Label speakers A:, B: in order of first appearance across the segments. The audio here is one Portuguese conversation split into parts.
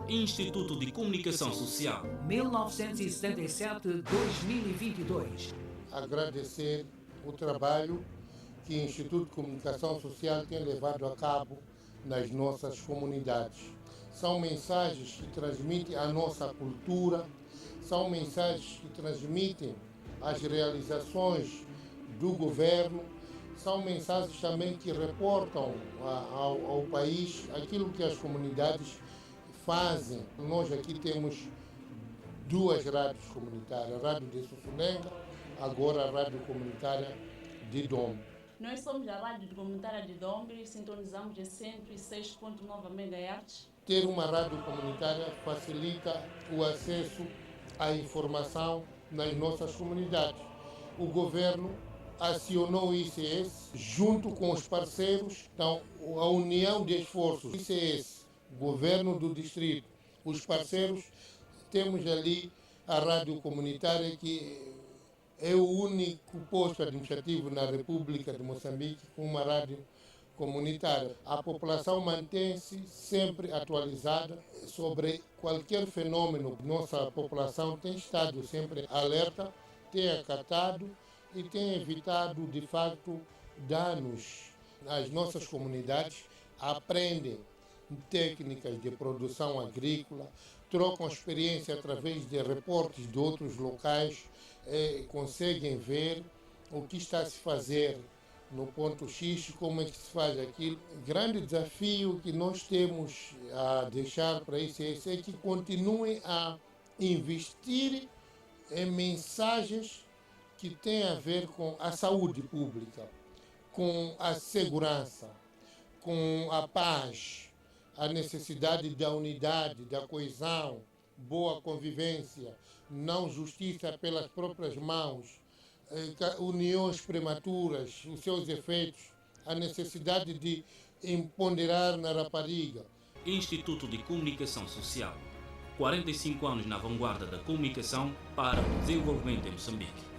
A: Instituto de Comunicação Social.
B: 1977-2022.
C: Agradecer o trabalho que o Instituto de Comunicação Social tem levado a cabo nas nossas comunidades. São mensagens que transmitem a nossa cultura, são mensagens que transmitem as realizações do governo, são mensagens também que reportam ao país aquilo que as comunidades fazem. Nós aqui temos duas rádios comunitárias, a Rádio de Sussulenga, agora a Rádio Comunitária de Dombe.
D: Nós somos a Rádio Comunitária de Dombe e sintonizamos em 106.9 MHz.
C: Ter uma rádio comunitária facilita o acesso à informação nas nossas comunidades. O governo acionou o ICS junto com os parceiros, então a união de esforços, ICS, governo do distrito, os parceiros, temos ali a rádio comunitária que é o único posto administrativo na República de Moçambique com uma rádio comunitária. A população mantém-se sempre atualizada sobre qualquer fenômeno. Nossa população tem estado sempre alerta, tem acatado e tem evitado, de fato, danos. As nossas comunidades aprendem técnicas de produção agrícola, trocam experiência através de reportes de outros locais, conseguem ver o que está a se fazer no ponto X, como é que se faz aquilo. O grande desafio que nós temos a deixar para isso é que continuem a investir em mensagens que têm a ver com a saúde pública, com a segurança, com a paz, a necessidade da unidade, da coesão, boa convivência, não justiça pelas próprias mãos, uniões prematuras, os seus efeitos, a necessidade de empoderar na rapariga.
A: Instituto de Comunicação Social. 45 anos na vanguarda da comunicação para o desenvolvimento em Moçambique.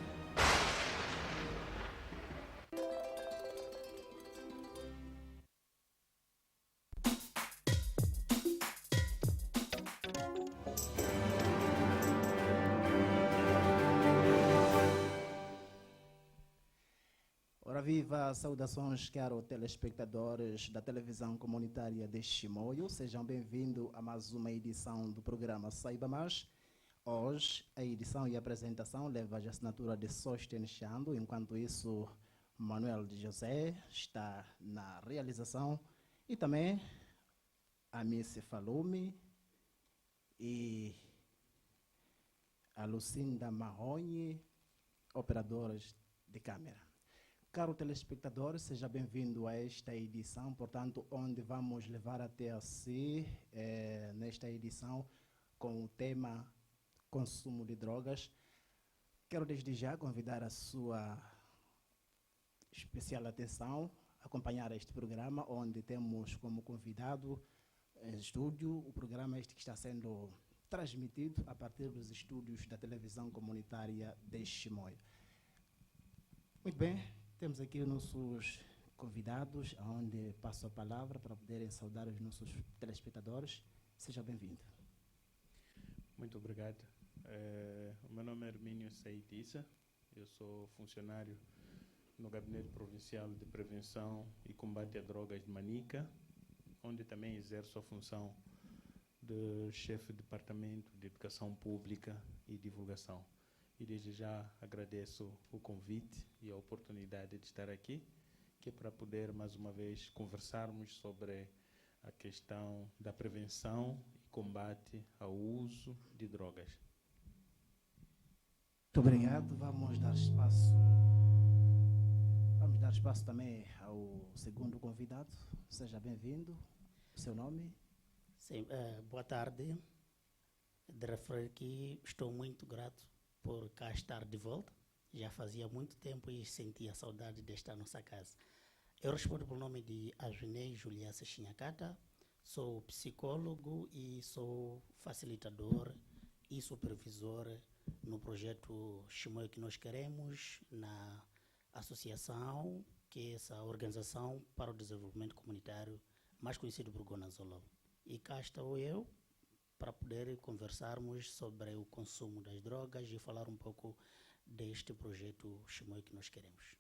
E: Ora viva, saudações, caros telespectadores da televisão comunitária de Chimoio. Sejam bem-vindos a mais uma edição do programa Saiba Mais. Hoje, a edição e a apresentação leva a assinatura de Sosten Chando. Enquanto isso, Manuel de José está na realização. E também a Missy Falume e a Lucinda Marronhe, operadoras de câmera. Caro telespectador, seja bem-vindo a esta edição, portanto, onde vamos levar até si, nesta edição, com o tema consumo de drogas. Quero desde já convidar a sua especial atenção, acompanhar este programa, onde temos como convidado em estúdio o programa este que está sendo transmitido a partir dos estúdios da televisão comunitária de Chimoio. Muito bem. Temos aqui os nossos convidados, onde passo a palavra para poderem saudar os nossos telespectadores. Seja bem-vindo.
F: Muito obrigado. O meu nome é Hermínio Saitissa, eu sou funcionário no Gabinete Provincial de Prevenção e Combate a Drogas de Manica, onde também exerço a função de chefe de Departamento de Educação Pública e Divulgação. E desde já agradeço o convite e a oportunidade de estar aqui, que é para poder mais uma vez conversarmos sobre a questão da prevenção e combate ao uso de drogas.
E: Muito obrigado. Vamos dar espaço também ao segundo convidado. Seja bem-vindo. O seu nome?
G: Sim, boa tarde. De referir que estou muito grato por cá estar de volta. Já fazia muito tempo e sentia saudade desta nossa casa. Eu respondo pelo nome de Ajunei Juliace Chinhacata, sou psicólogo e sou facilitador e supervisor no projeto Chimoio que nós queremos, na associação, que é essa organização para o desenvolvimento comunitário, mais conhecido por Gonazolo. E cá estou eu para poder conversarmos sobre o consumo das drogas e falar um pouco deste projeto Chimoio que nós queremos.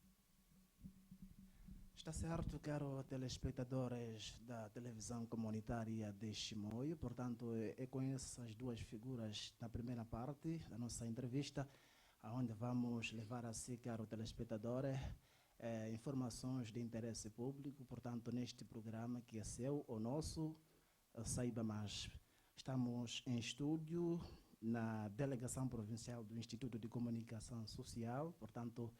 E: Está certo, caro telespectadores da televisão comunitária de Chimoio. Portanto, é com essas duas figuras na primeira parte da nossa entrevista, onde vamos levar a si, caro telespectador, informações de interesse público. Portanto, neste programa que é seu, o nosso, Saiba Mais. Estamos em estúdio na Delegação Provincial do Instituto de Comunicação Social, portanto,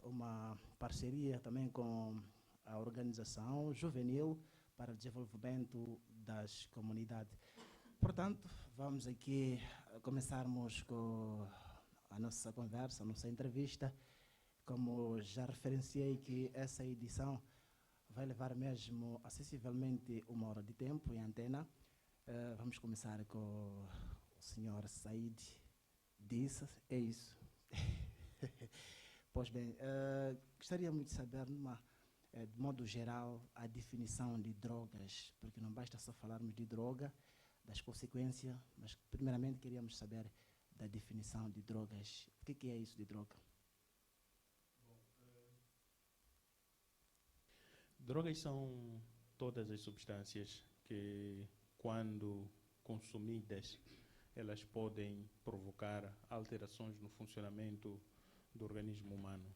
E: uma parceria também com a organização juvenil para o desenvolvimento das comunidades. Portanto, vamos aqui começarmos com a nossa conversa, a nossa entrevista. Como já referenciei que essa edição vai levar mesmo acessivelmente 1 hora de tempo em antena. Vamos começar com o senhor Said Dissa, é isso. Pois bem, gostaria muito de saber, de modo geral, a definição de drogas, porque não basta só falarmos de droga, das consequências, mas primeiramente queríamos saber da definição de drogas. O que é isso de droga?
F: Drogas são todas as substâncias que, quando consumidas, elas podem provocar alterações no funcionamento do organismo humano.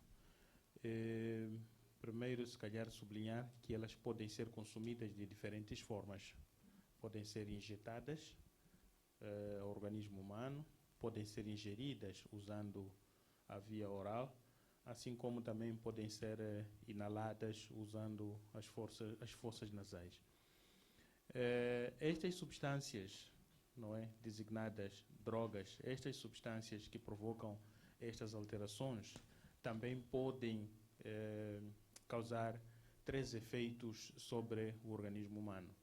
F: Primeiro, se calhar, sublinhar que elas podem ser consumidas de diferentes formas. Podem ser injetadas ao organismo humano, podem ser ingeridas usando a via oral, assim como também podem ser inaladas usando as fossas nasais. Estas substâncias, não é, designadas drogas, estas substâncias que provocam estas alterações, também podem causar 3 efeitos sobre o organismo humano.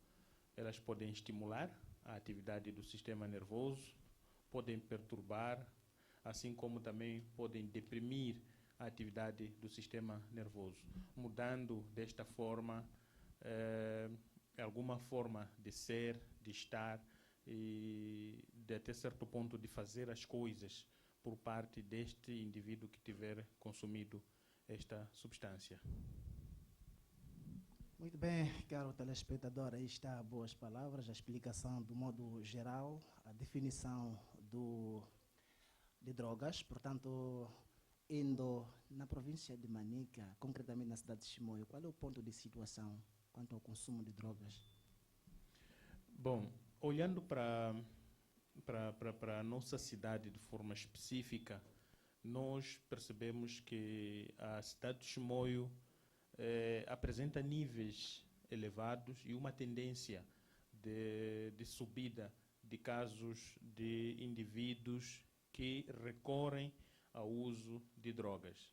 F: Elas podem estimular a atividade do sistema nervoso, podem perturbar, assim como também podem deprimir a atividade do sistema nervoso, mudando desta forma alguma forma de ser, de estar e de até certo ponto de fazer as coisas por parte deste indivíduo que tiver consumido esta substância.
E: Muito bem, caro telespectador, aí está boas palavras, a explicação do modo geral, a definição de drogas. Portanto, indo na província de Manica, concretamente na cidade de Chimoio, qual é o ponto de situação quanto ao consumo de drogas?
F: Bom, olhando para a nossa cidade de forma específica, nós percebemos que a cidade de Chimoio apresenta níveis elevados e uma tendência de subida de casos de indivíduos que recorrem ao uso de drogas.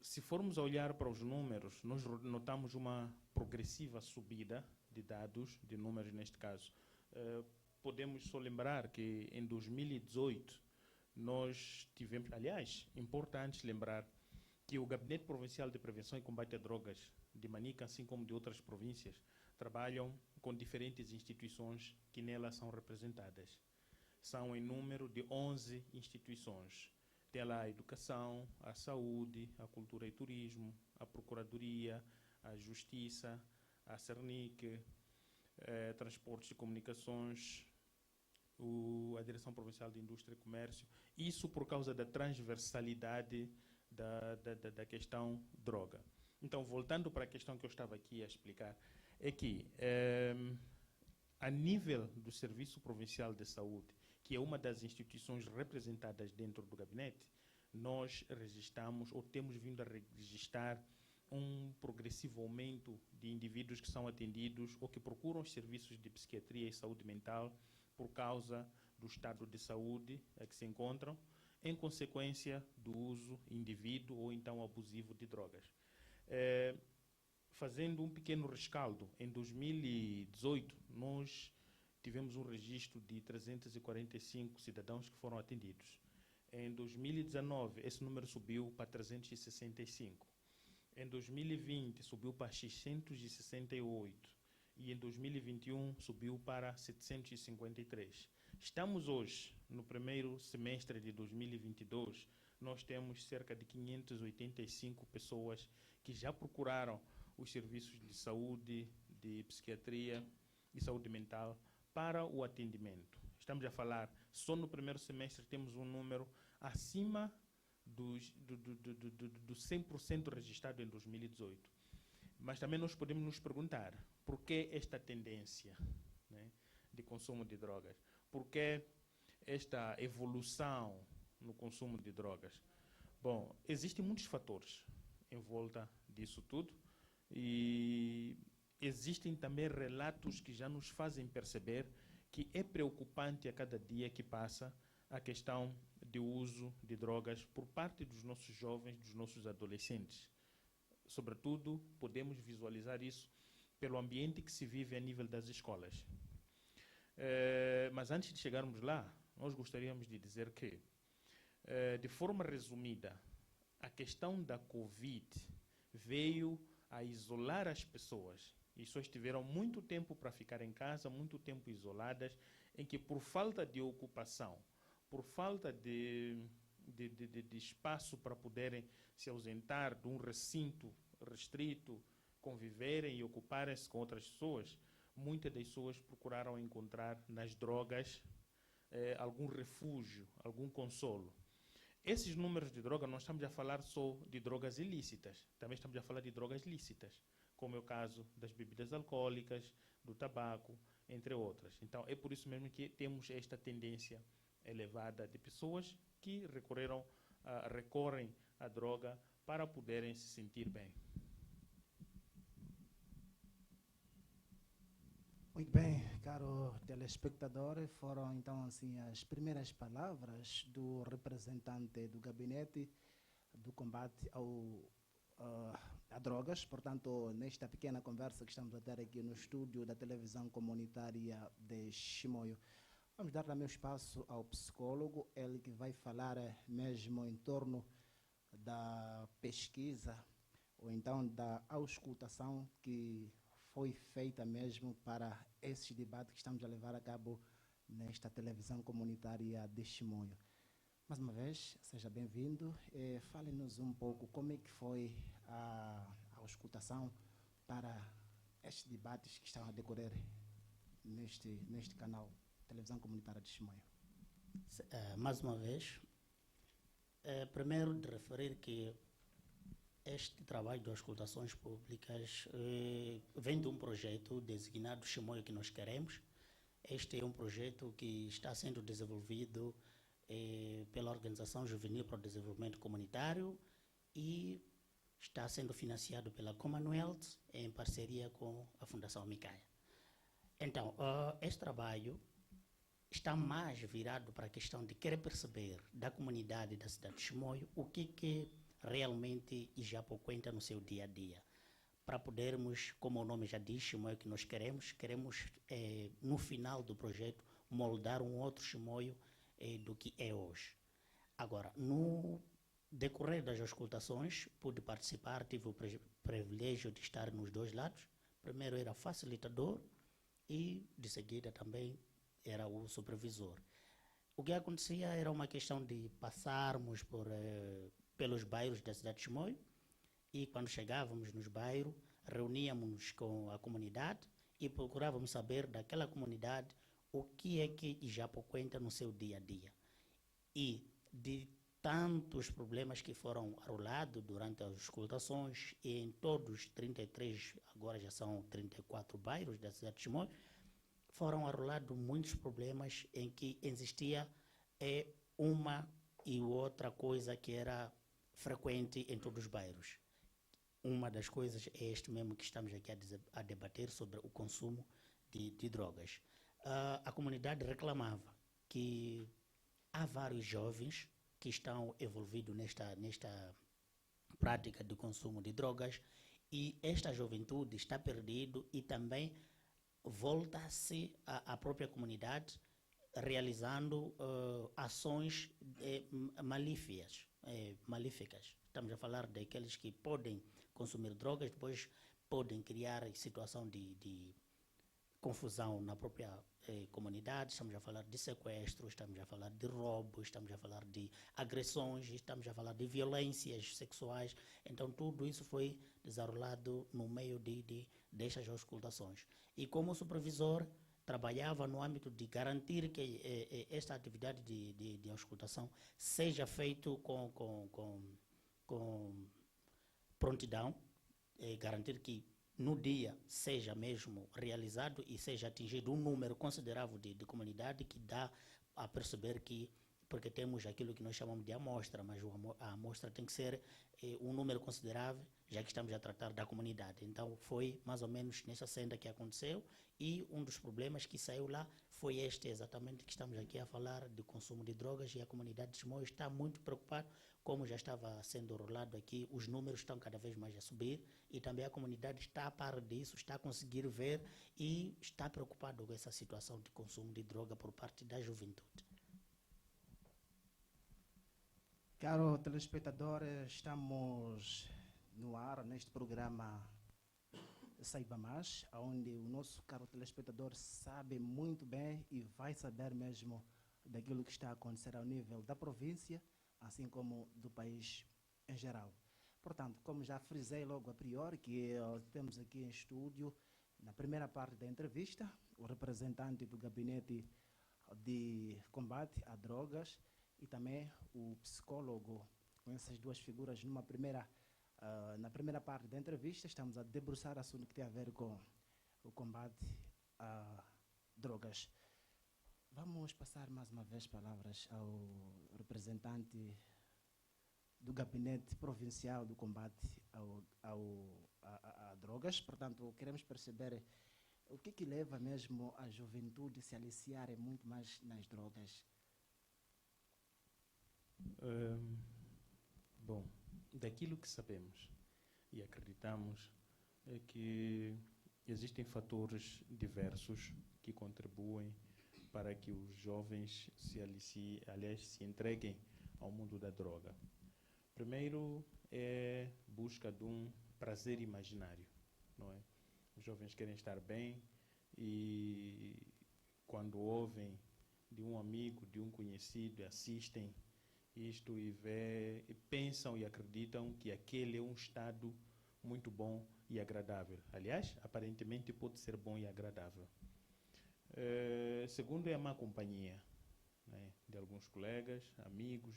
F: Se formos a olhar para os números, nós notamos uma progressiva subida de dados, de números neste caso. Podemos só lembrar que em 2018 nós tivemos, aliás, importante lembrar que o Gabinete Provincial de Prevenção e Combate a Drogas de Manica, assim como de outras províncias, trabalham com diferentes instituições que nelas são representadas. São em número de 11 instituições. Tem lá a educação, a saúde, a cultura e turismo, a procuradoria, a justiça, a Cernic, transportes e comunicações, a Direção Provincial de Indústria e Comércio. Isso por causa da transversalidade da questão droga. Então, voltando para a questão que eu estava aqui a explicar, é que a nível do Serviço Provincial de Saúde, que é uma das instituições representadas dentro do gabinete, nós registramos ou temos vindo a registrar um progressivo aumento de indivíduos que são atendidos ou que procuram os serviços de psiquiatria e saúde mental por causa do estado de saúde a que se encontram, em consequência do uso indevido ou então abusivo de drogas. Fazendo um pequeno rescaldo, em 2018 nós tivemos um registro de 345 cidadãos que foram atendidos. Em 2019 esse número subiu para 365. Em 2020 subiu para 668. e em 2021 subiu para 753. Estamos hoje, no primeiro semestre de 2022, nós temos cerca de 585 pessoas que já procuraram os serviços de saúde, de psiquiatria e saúde mental para o atendimento. Estamos a falar, só no primeiro semestre temos um número acima do 100% registrado em 2018. Mas também nós podemos nos perguntar por que esta tendência, né, de consumo de drogas? Por que esta evolução no consumo de drogas? Bom, existem muitos fatores em volta disso tudo e existem também relatos que já nos fazem perceber que é preocupante a cada dia que passa a questão do uso de drogas por parte dos nossos jovens, dos nossos adolescentes. Sobretudo, podemos visualizar isso pelo ambiente que se vive a nível das escolas. Mas antes de chegarmos lá, nós gostaríamos de dizer que, de forma resumida, a questão da Covid veio a isolar as pessoas. E só tiveram muito tempo para ficar em casa, muito tempo isoladas, em que por falta de ocupação, por falta de espaço para poderem se ausentar de um recinto restrito, conviverem e ocuparem-se com outras pessoas, muitas das pessoas procuraram encontrar nas drogas algum refúgio, algum consolo. Esses números de droga, não estamos a falar só de drogas ilícitas, também estamos a falar de drogas lícitas, como é o caso das bebidas alcoólicas, do tabaco, entre outras. Então, é por isso mesmo que temos esta tendência elevada de pessoas que recorrem à droga para poderem se sentir bem.
E: Muito bem, caro telespectador, foram então assim as primeiras palavras do representante do gabinete do combate a drogas. Portanto, nesta pequena conversa que estamos a ter aqui no estúdio da televisão comunitária de Chimoio, vamos dar também espaço ao psicólogo, ele que vai falar mesmo em torno da pesquisa ou então da auscultação que foi feita mesmo para esse debate que estamos a levar a cabo nesta televisão comunitária de Chimoio. Mais uma vez, seja bem-vindo. Fale-nos um pouco como é que foi a auscultação para estes debates que estão a decorrer neste canal Televisão Comunitária de Chimoio.
G: Mais uma vez, primeiro de referir que este trabalho de auscultações públicas vem de um projeto designado Chimoio que nós queremos. Este é um projeto que está sendo desenvolvido pela Organização Juvenil para o Desenvolvimento Comunitário e está sendo financiado pela Commonwealth em parceria com a Fundação Micaia. Então, este trabalho está mais virado para a questão de querer perceber da comunidade da cidade de Chimoio o que realmente Ijapocuenta no seu dia a dia, para podermos, como o nome já diz, Chimoio que nós queremos no final do projeto moldar um outro Chimoio do que é hoje. Agora, no decorrer das auscultações, pude participar, tive o privilégio de estar nos dois lados. Primeiro era facilitador e de seguida também era o supervisor. O que acontecia era uma questão de passarmos pelos bairros da cidade de Chimoio e quando chegávamos nos bairros, reuníamos com a comunidade e procurávamos saber daquela comunidade o que é que Ijapocuenta no seu dia a dia. E de tantos problemas que foram arrolados durante as auscultações e em todos os 33, agora já são 34 bairros da cidade de Chimoio, foram arrolados muitos problemas em que existia uma e outra coisa que era frequente em todos os bairros. Uma das coisas é este mesmo que estamos aqui a debater sobre o consumo de drogas. A comunidade reclamava que há vários jovens que estão envolvidos nesta prática de consumo de drogas e esta juventude está perdida e também volta-se à própria comunidade realizando ações malíficas. Estamos a falar daqueles que podem consumir drogas, depois podem criar situação de confusão na própria comunidade, estamos a falar de sequestros, estamos a falar de roubos, estamos a falar de agressões, estamos a falar de violências sexuais. Então, tudo isso foi desarrolado no meio destas auscultações. E como supervisor, trabalhava no âmbito de garantir que esta atividade de auscultação seja feita com prontidão, garantir que no dia seja mesmo realizado e seja atingido um número considerável de comunidade, que dá a perceber que, porque temos aquilo que nós chamamos de amostra, mas a amostra tem que ser um número considerável, já que estamos a tratar da comunidade. Então foi mais ou menos nessa senda que aconteceu, e um dos problemas que saiu lá foi este exatamente que estamos aqui a falar, de consumo de drogas, e a comunidade de Chimoio está muito preocupada, como já estava sendo rolado aqui, os números estão cada vez mais a subir, e também a comunidade está a par disso, está a conseguir ver e está preocupada com essa situação de consumo de droga por parte da juventude.
E: Caro telespectador, estamos no ar neste programa Saiba Mais, onde o nosso caro telespectador sabe muito bem e vai saber mesmo daquilo que está a acontecer ao nível da província, assim como do país em geral. Portanto, como já frisei logo a priori, que temos aqui em estúdio, na primeira parte da entrevista, o representante do Gabinete de Combate a Drogas e também o psicólogo, com essas duas figuras na primeira parte da entrevista. Estamos a debruçar assunto que tem a ver com o combate a drogas. Vamos passar mais uma vez palavras ao representante do Gabinete Provincial do Combate a Drogas. Portanto, queremos perceber o que leva mesmo a juventude a se aliciar muito mais nas drogas.
F: Bom, daquilo que sabemos e acreditamos é que existem fatores diversos que contribuem para que os jovens se entreguem ao mundo da droga. Primeiro é busca de um prazer imaginário, não é? Os jovens querem estar bem e quando ouvem de um amigo, de um conhecido, assistem isto e pensam e acreditam que aquele é um estado muito bom e agradável. Aliás, aparentemente pode ser bom e agradável. Segundo é a má companhia, né, de alguns colegas, amigos,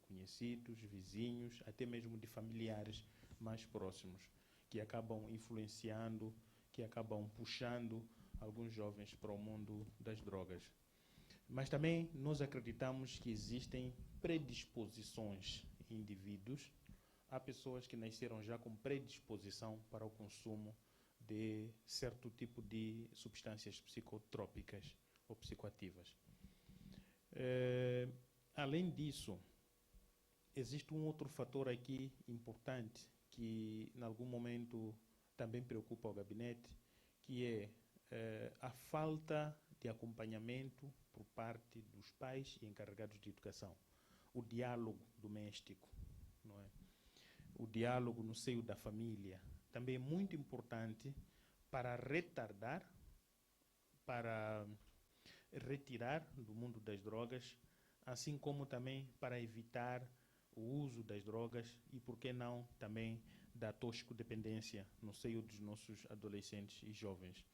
F: conhecidos, vizinhos, até mesmo de familiares mais próximos, que acabam influenciando, que acabam puxando alguns jovens para o mundo das drogas. Mas também nós acreditamos que existem predisposições em indivíduos. Há pessoas que nasceram já com predisposição para o consumo de certo tipo de substâncias psicotrópicas ou psicoativas. Além disso, existe um outro fator aqui importante que, em algum momento, também preocupa o gabinete, que é a falta de acompanhamento por parte dos pais e encarregados de educação. O diálogo doméstico, não é? O diálogo no seio da família também é muito importante para retardar, para retirar do mundo das drogas, assim como também para evitar o uso das drogas e, por que não, também da toxicodependência no seio dos nossos adolescentes e jovens.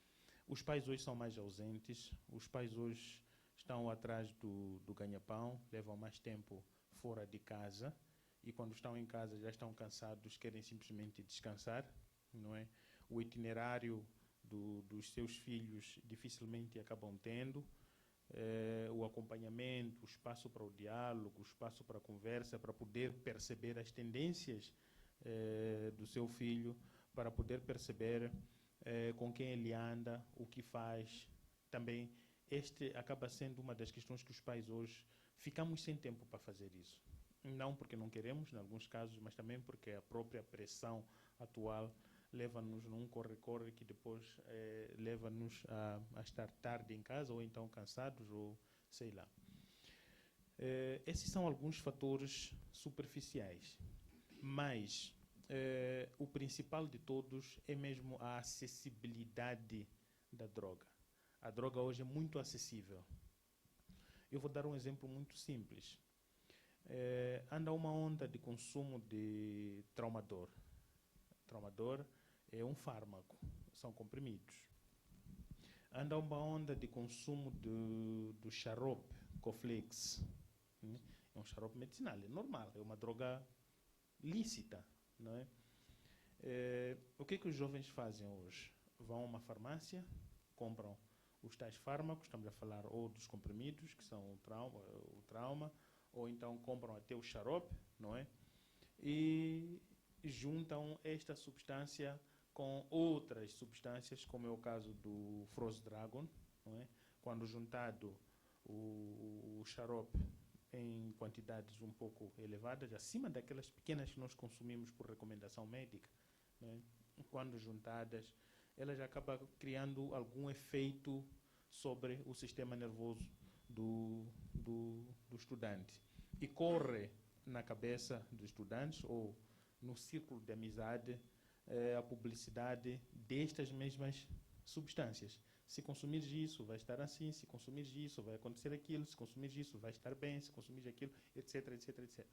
F: Os pais hoje são mais ausentes, os pais hoje estão atrás do ganha-pão, levam mais tempo fora de casa e quando estão em casa já estão cansados, querem simplesmente descansar, não é? O itinerário dos seus filhos dificilmente acabam tendo, o acompanhamento, o espaço para o diálogo, o espaço para a conversa, para poder perceber as tendências do seu filho, para poder perceber com quem ele anda, o que faz. Também este acaba sendo uma das questões que os pais hoje ficamos sem tempo para fazer isso. Não porque não queremos, em alguns casos, mas também porque a própria pressão atual leva-nos num corre-corre que depois leva-nos a estar tarde em casa ou então cansados ou sei lá. Esses são alguns fatores superficiais, mas o principal de todos é mesmo a acessibilidade da droga. A droga hoje é muito acessível. Eu vou dar um exemplo muito simples. Anda uma onda de consumo de traumador. Traumador é um fármaco, são comprimidos. Anda uma onda de consumo do xarope, Coflex. É um xarope medicinal, é normal, é uma droga lícita. Não é? O que os jovens fazem hoje? Vão a uma farmácia, compram os tais fármacos, estamos a falar ou dos comprimidos, que são o trauma, ou então compram até o xarope, não é? E juntam esta substância com outras substâncias, como é o caso do Frost Dragon, não é? Quando juntado o xarope em quantidades um pouco elevadas, acima daquelas pequenas que nós consumimos por recomendação médica, não é? Quando juntadas, elas acabam criando algum efeito sobre o sistema nervoso do estudante. E corre na cabeça dos estudantes ou no círculo de amizade a publicidade destas mesmas substâncias. Se consumires isso, vai estar assim. Se consumires isso, vai acontecer aquilo. Se consumires isso, vai estar bem. Se consumires aquilo, etc, etc, etc.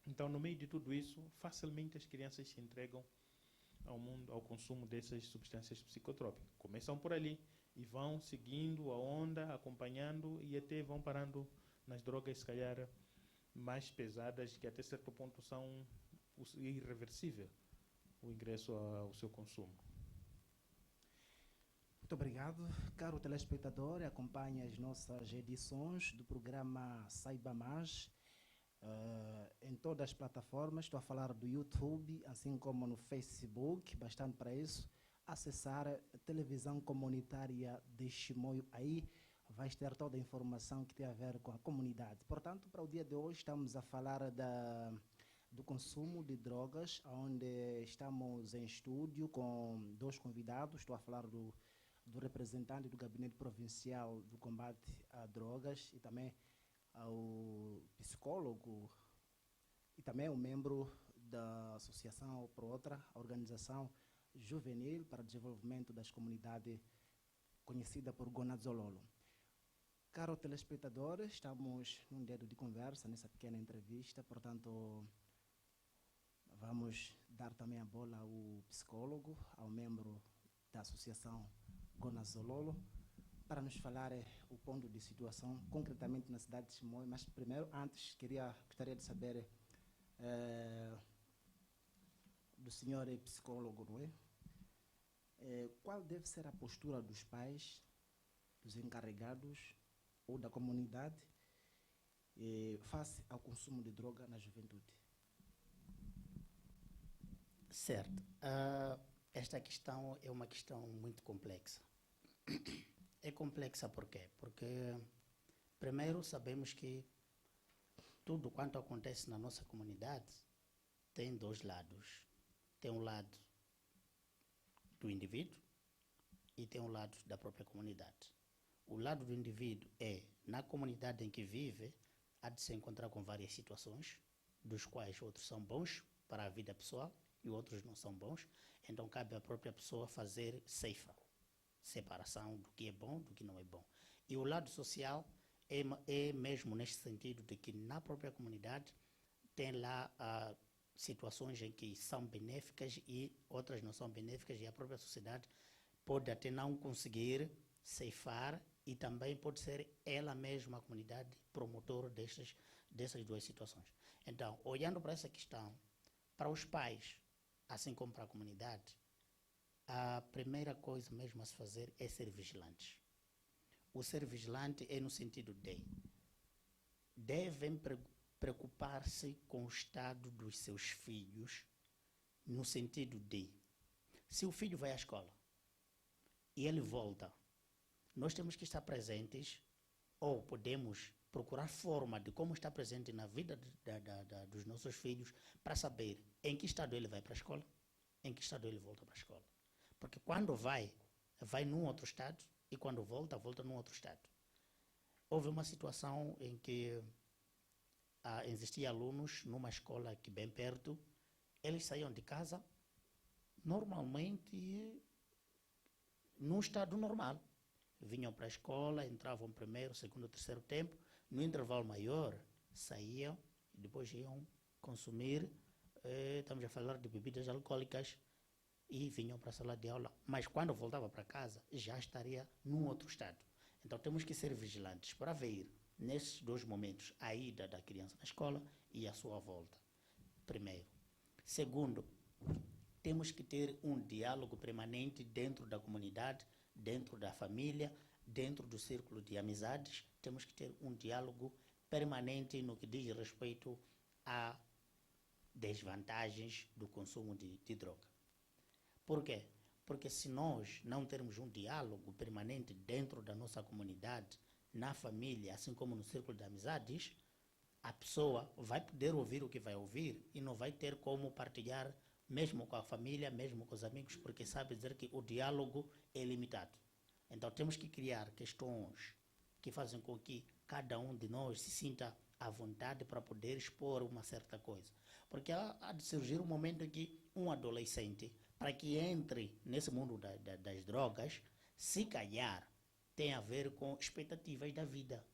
F: Então, no meio de tudo isso, facilmente as crianças se entregam ao consumo dessas substâncias psicotrópicas. Começam por ali e vão seguindo a onda, acompanhando e até vão parando nas drogas, se calhar, mais pesadas, que até certo ponto são irreversível o ingresso ao seu consumo.
E: Muito obrigado. Caro telespectador, acompanhe as nossas edições do programa Saiba Mais em todas as plataformas. Estou a falar do YouTube, assim como no Facebook, bastante para isso. Acessar a televisão comunitária de Chimoio, aí vai ter toda a informação que tem a ver com a comunidade. Portanto, para o dia de hoje estamos a falar do consumo de drogas, onde estamos em estúdio com dois convidados. Estou a falar do representante do Gabinete Provincial do Combate a Drogas e também ao psicólogo e também o membro da associação, ou por outra, a organização juvenil para o desenvolvimento das comunidades, conhecida por Gonadzololo. Caro telespectador, estamos num dedo de conversa nessa pequena entrevista, portanto, vamos dar também a bola ao psicólogo, ao membro da associação Gonadzololo, para nos falar o ponto de situação, concretamente na cidade de Chimoio. Mas primeiro, antes, gostaria de saber do senhor psicólogo, não é? Qual deve ser a postura dos pais, dos encarregados ou da comunidade face ao consumo de droga na juventude?
G: Certo. Esta questão é uma questão muito complexa. É complexa por quê? Porque, primeiro, sabemos que tudo quanto acontece na nossa comunidade tem dois lados. Tem um lado do indivíduo e tem um lado da própria comunidade. O lado do indivíduo é, na comunidade em que vive, há de se encontrar com várias situações, dos quais outros são bons para a vida pessoal e outros não são bons. Então, cabe à própria pessoa fazer separação do que é bom, do que não é bom. E o lado social é mesmo neste sentido de que na própria comunidade tem lá situações em que são benéficas e outras não são benéficas, e a própria sociedade pode até não conseguir ceifar, e também pode ser ela mesma, a comunidade, promotor dessas duas situações. Então, olhando para essa questão, para os pais, assim como para a comunidade, a primeira coisa mesmo a se fazer é ser vigilantes. O ser vigilante é no sentido de devem preocupar-se com o estado dos seus filhos, no sentido de, se o filho vai à escola e ele volta, nós temos que estar presentes, ou podemos procurar forma de como estar presente na vida dos nossos filhos, para saber em que estado ele vai para a escola, em que estado ele volta para a escola. Porque quando vai num outro estado, e quando volta num outro estado. Houve uma situação em que existiam alunos numa escola aqui bem perto, eles saíam de casa normalmente num estado normal. Vinham para a escola, entravam primeiro, segundo, terceiro tempo, no intervalo maior saíam e depois iam consumir, estamos a falar de bebidas alcoólicas, e vinham para a sala de aula, mas quando voltava para casa já estaria num outro estado. Então temos que ser vigilantes para ver nesses 2 momentos a ida da criança na escola e a sua volta, primeiro. Segundo, temos que ter um diálogo permanente dentro da comunidade, dentro da família, dentro do círculo de amizades. Temos que ter um diálogo permanente no que diz respeito a desvantagens do consumo de droga. Por quê? Porque se nós não termos um diálogo permanente dentro da nossa comunidade, na família, assim como no círculo de amizades, a pessoa vai poder ouvir o que vai ouvir e não vai ter como partilhar, mesmo com a família, mesmo com os amigos, porque sabe dizer que o diálogo é limitado. Então temos que criar questões que fazem com que cada um de nós se sinta à vontade para poder expor uma certa coisa. Porque há de surgir um momento em que um adolescente, para que entre nesse mundo das drogas, se calhar tem a ver com expectativas da vida.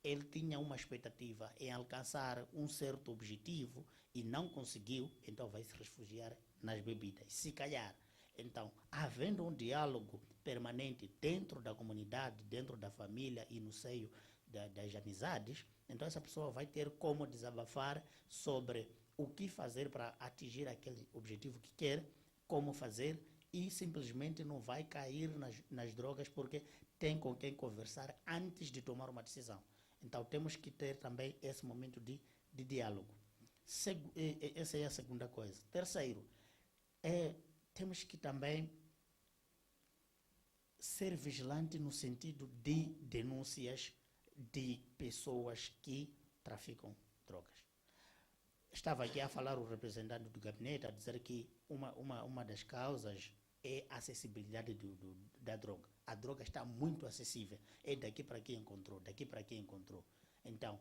G: Ele tinha uma expectativa em alcançar um certo objetivo e não conseguiu, então vai se refugiar nas bebidas. Se calhar, então, havendo um diálogo permanente dentro da comunidade, dentro da família e no seio das amizades, então essa pessoa vai ter como desabafar sobre o que fazer para atingir aquele objetivo que quer, como fazer, e simplesmente não vai cair nas drogas porque tem com quem conversar antes de tomar uma decisão. Então temos que ter também esse momento de diálogo. Essa é a segunda coisa. Terceiro, temos que também ser vigilante no sentido de denúncias de pessoas que traficam drogas. Estava aqui a falar o representante do gabinete a dizer que uma das causas é a acessibilidade da droga. A droga está muito acessível. É daqui para aqui encontrou, daqui para aqui encontrou. Então,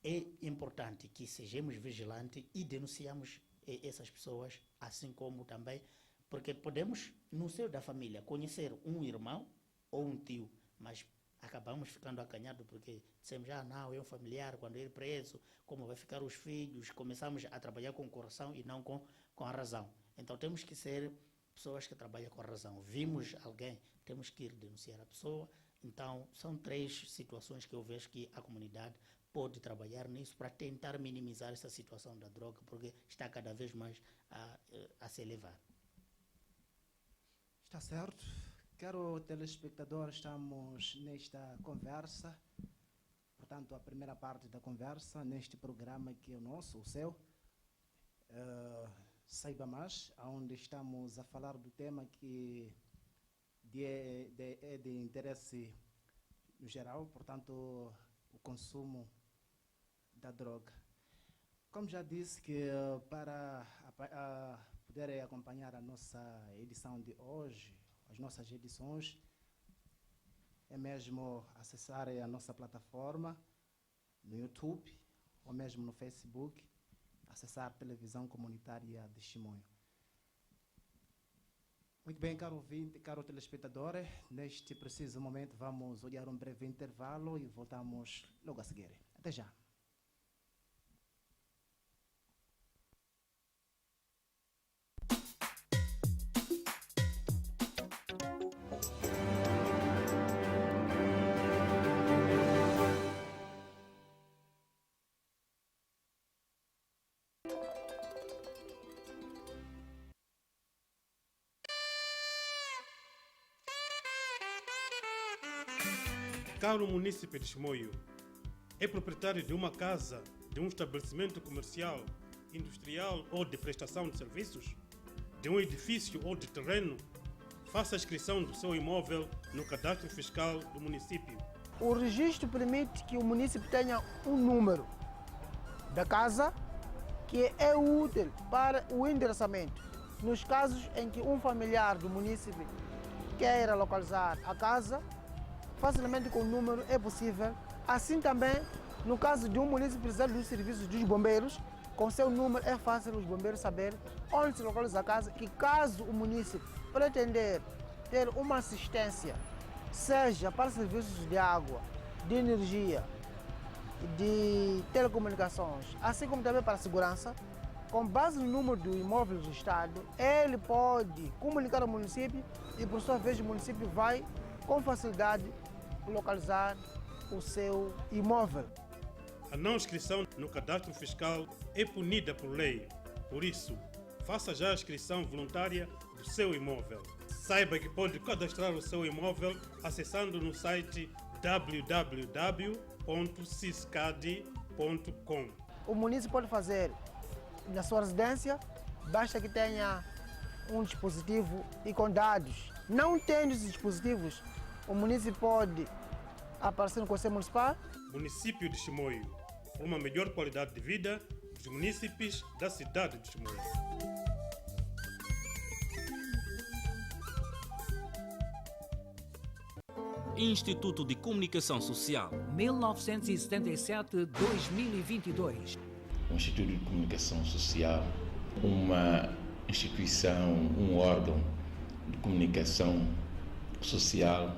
G: é importante que sejamos vigilantes e denunciamos essas pessoas, assim como também, porque podemos, no seio da família, conhecer um irmão ou um tio, mas acabamos ficando acanhados porque dissemos, não, é um familiar, quando ele é preso, como vai ficar os filhos? Começamos a trabalhar com o coração e não com a razão. Então temos que ser pessoas que trabalham com a razão. Vimos alguém, temos que ir denunciar a pessoa. Então são 3 situações que eu vejo que a comunidade pode trabalhar nisso para tentar minimizar essa situação da droga, porque está cada vez mais a se elevar.
E: Está certo. Caro telespectador, estamos nesta conversa, portanto, a primeira parte da conversa, neste programa que é o nosso, o seu, Saiba Mais, onde estamos a falar do tema que é de interesse no geral, portanto, o consumo da droga. Como já disse, que para poderem acompanhar a nossa edição de hoje, as nossas edições, é mesmo acessar a nossa plataforma no YouTube ou mesmo no Facebook, acessar a televisão comunitária de Chimoio. Muito bem, caro ouvinte, caro telespectador, neste preciso momento vamos olhar um breve intervalo e voltamos logo a seguir. Até já.
H: Caro munícipe de Chimoio, é proprietário de uma casa, de um estabelecimento comercial, industrial ou de prestação de serviços, de um edifício ou de terreno? Faça a inscrição do seu imóvel no cadastro fiscal do município.
I: O registro permite que o município tenha um número da casa que é útil para o endereçamento. Nos casos em que um familiar do município queira localizar a casa, facilmente com o número é possível. Assim também, no caso de um município precisar dos serviços dos bombeiros, com seu número é fácil os bombeiros saberem onde se localiza a casa e caso o município pretender ter uma assistência, seja para serviços de água, de energia, de telecomunicações, assim como também para a segurança, com base no número de imóveis do Estado, ele pode comunicar ao município e, por sua vez, o município vai, com facilidade, localizar o seu imóvel.
H: A não inscrição no cadastro fiscal é punida por lei. Por isso, faça já a inscrição voluntária do seu imóvel. Saiba que pode cadastrar o seu imóvel acessando no site www.ciscad.com.
I: O município pode fazer na sua residência, basta que tenha um dispositivo e com dados. Não tendo esses dispositivos, o município pode aparecer no Conselho Municipal.
H: Município de Chimoio, por uma melhor qualidade de vida dos munícipes da cidade de Chimoio.
A: Instituto de Comunicação Social
B: 1977-2022.
J: O Instituto de Comunicação Social, uma instituição, um órgão de comunicação social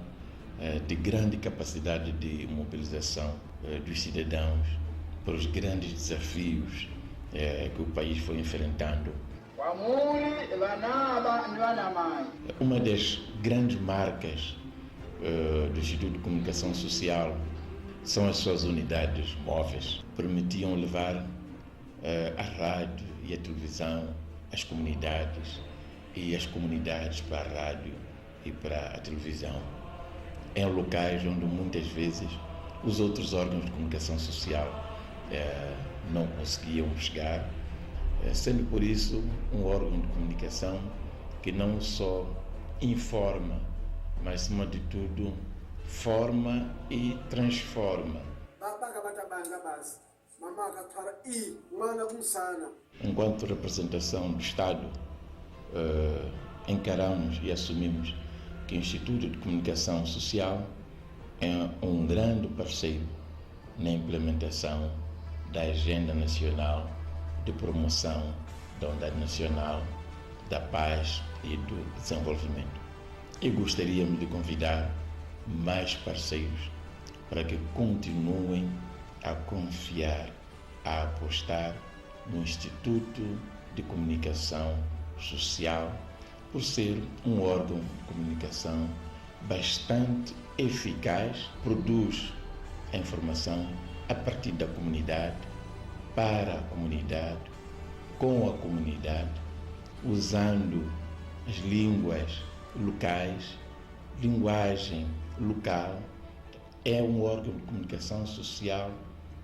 J: de grande capacidade de mobilização dos cidadãos para os grandes desafios que o país foi enfrentando. Uma das grandes marcas do Instituto de Comunicação Social são as suas unidades móveis. Permitiam levar a rádio e a televisão às comunidades e as comunidades para a rádio e para a televisão. Em locais onde muitas vezes os outros órgãos de comunicação social não conseguiam chegar, sendo por isso um órgão de comunicação que não só informa, mas acima de tudo forma e transforma. Enquanto representação do Estado, encaramos e assumimos que o Instituto de Comunicação Social é um grande parceiro na implementação da Agenda Nacional de Promoção da Unidade Nacional, da Paz e do Desenvolvimento. E gostaríamos de convidar mais parceiros para que continuem a confiar, a apostar no Instituto de Comunicação Social, por ser um órgão de comunicação bastante eficaz, produz a informação a partir da comunidade, para a comunidade, com a comunidade, usando as línguas locais, linguagem local. É um órgão de comunicação social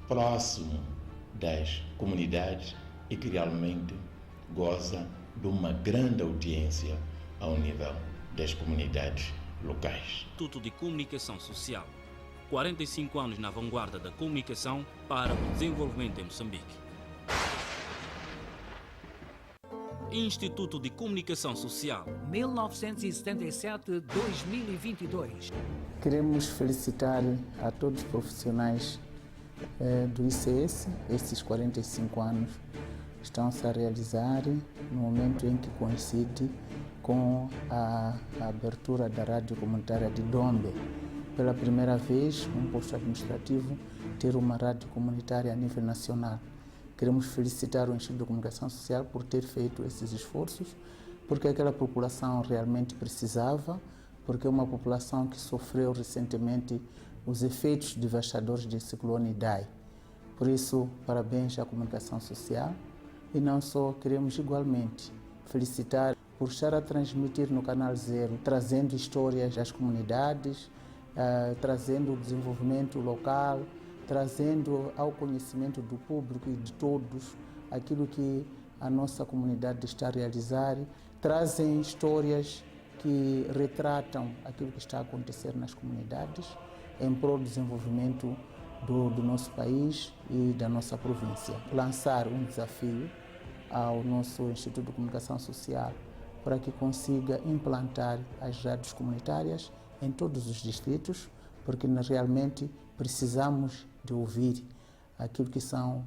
J: próximo das comunidades e que realmente goza de uma grande audiência ao nível das comunidades locais.
A: Instituto de Comunicação Social. 45 anos na vanguarda da comunicação para o desenvolvimento em Moçambique. Instituto de Comunicação Social
B: 1977-2022.
K: Queremos felicitar a todos os profissionais do ICS. Estes 45 anos estão-se a realizar no momento em que coincide com a abertura da rádio comunitária de Dombe. Pela primeira vez, um posto administrativo ter uma rádio comunitária a nível nacional. Queremos felicitar o Instituto de Comunicação Social por ter feito esses esforços, porque aquela população realmente precisava, porque é uma população que sofreu recentemente os efeitos devastadores do ciclone Idai. Por isso, parabéns à comunicação social e não só, queremos igualmente felicitar por estar a transmitir no Canal Zero, trazendo histórias das comunidades, trazendo o desenvolvimento local, trazendo ao conhecimento do público e de todos aquilo que a nossa comunidade está a realizar, trazem histórias que retratam aquilo que está a acontecer nas comunidades em prol do desenvolvimento do nosso país e da nossa província. Lançar um desafio ao nosso Instituto de Comunicação Social para que consiga implantar as rádios comunitárias em todos os distritos, porque nós realmente precisamos de ouvir aquilo que são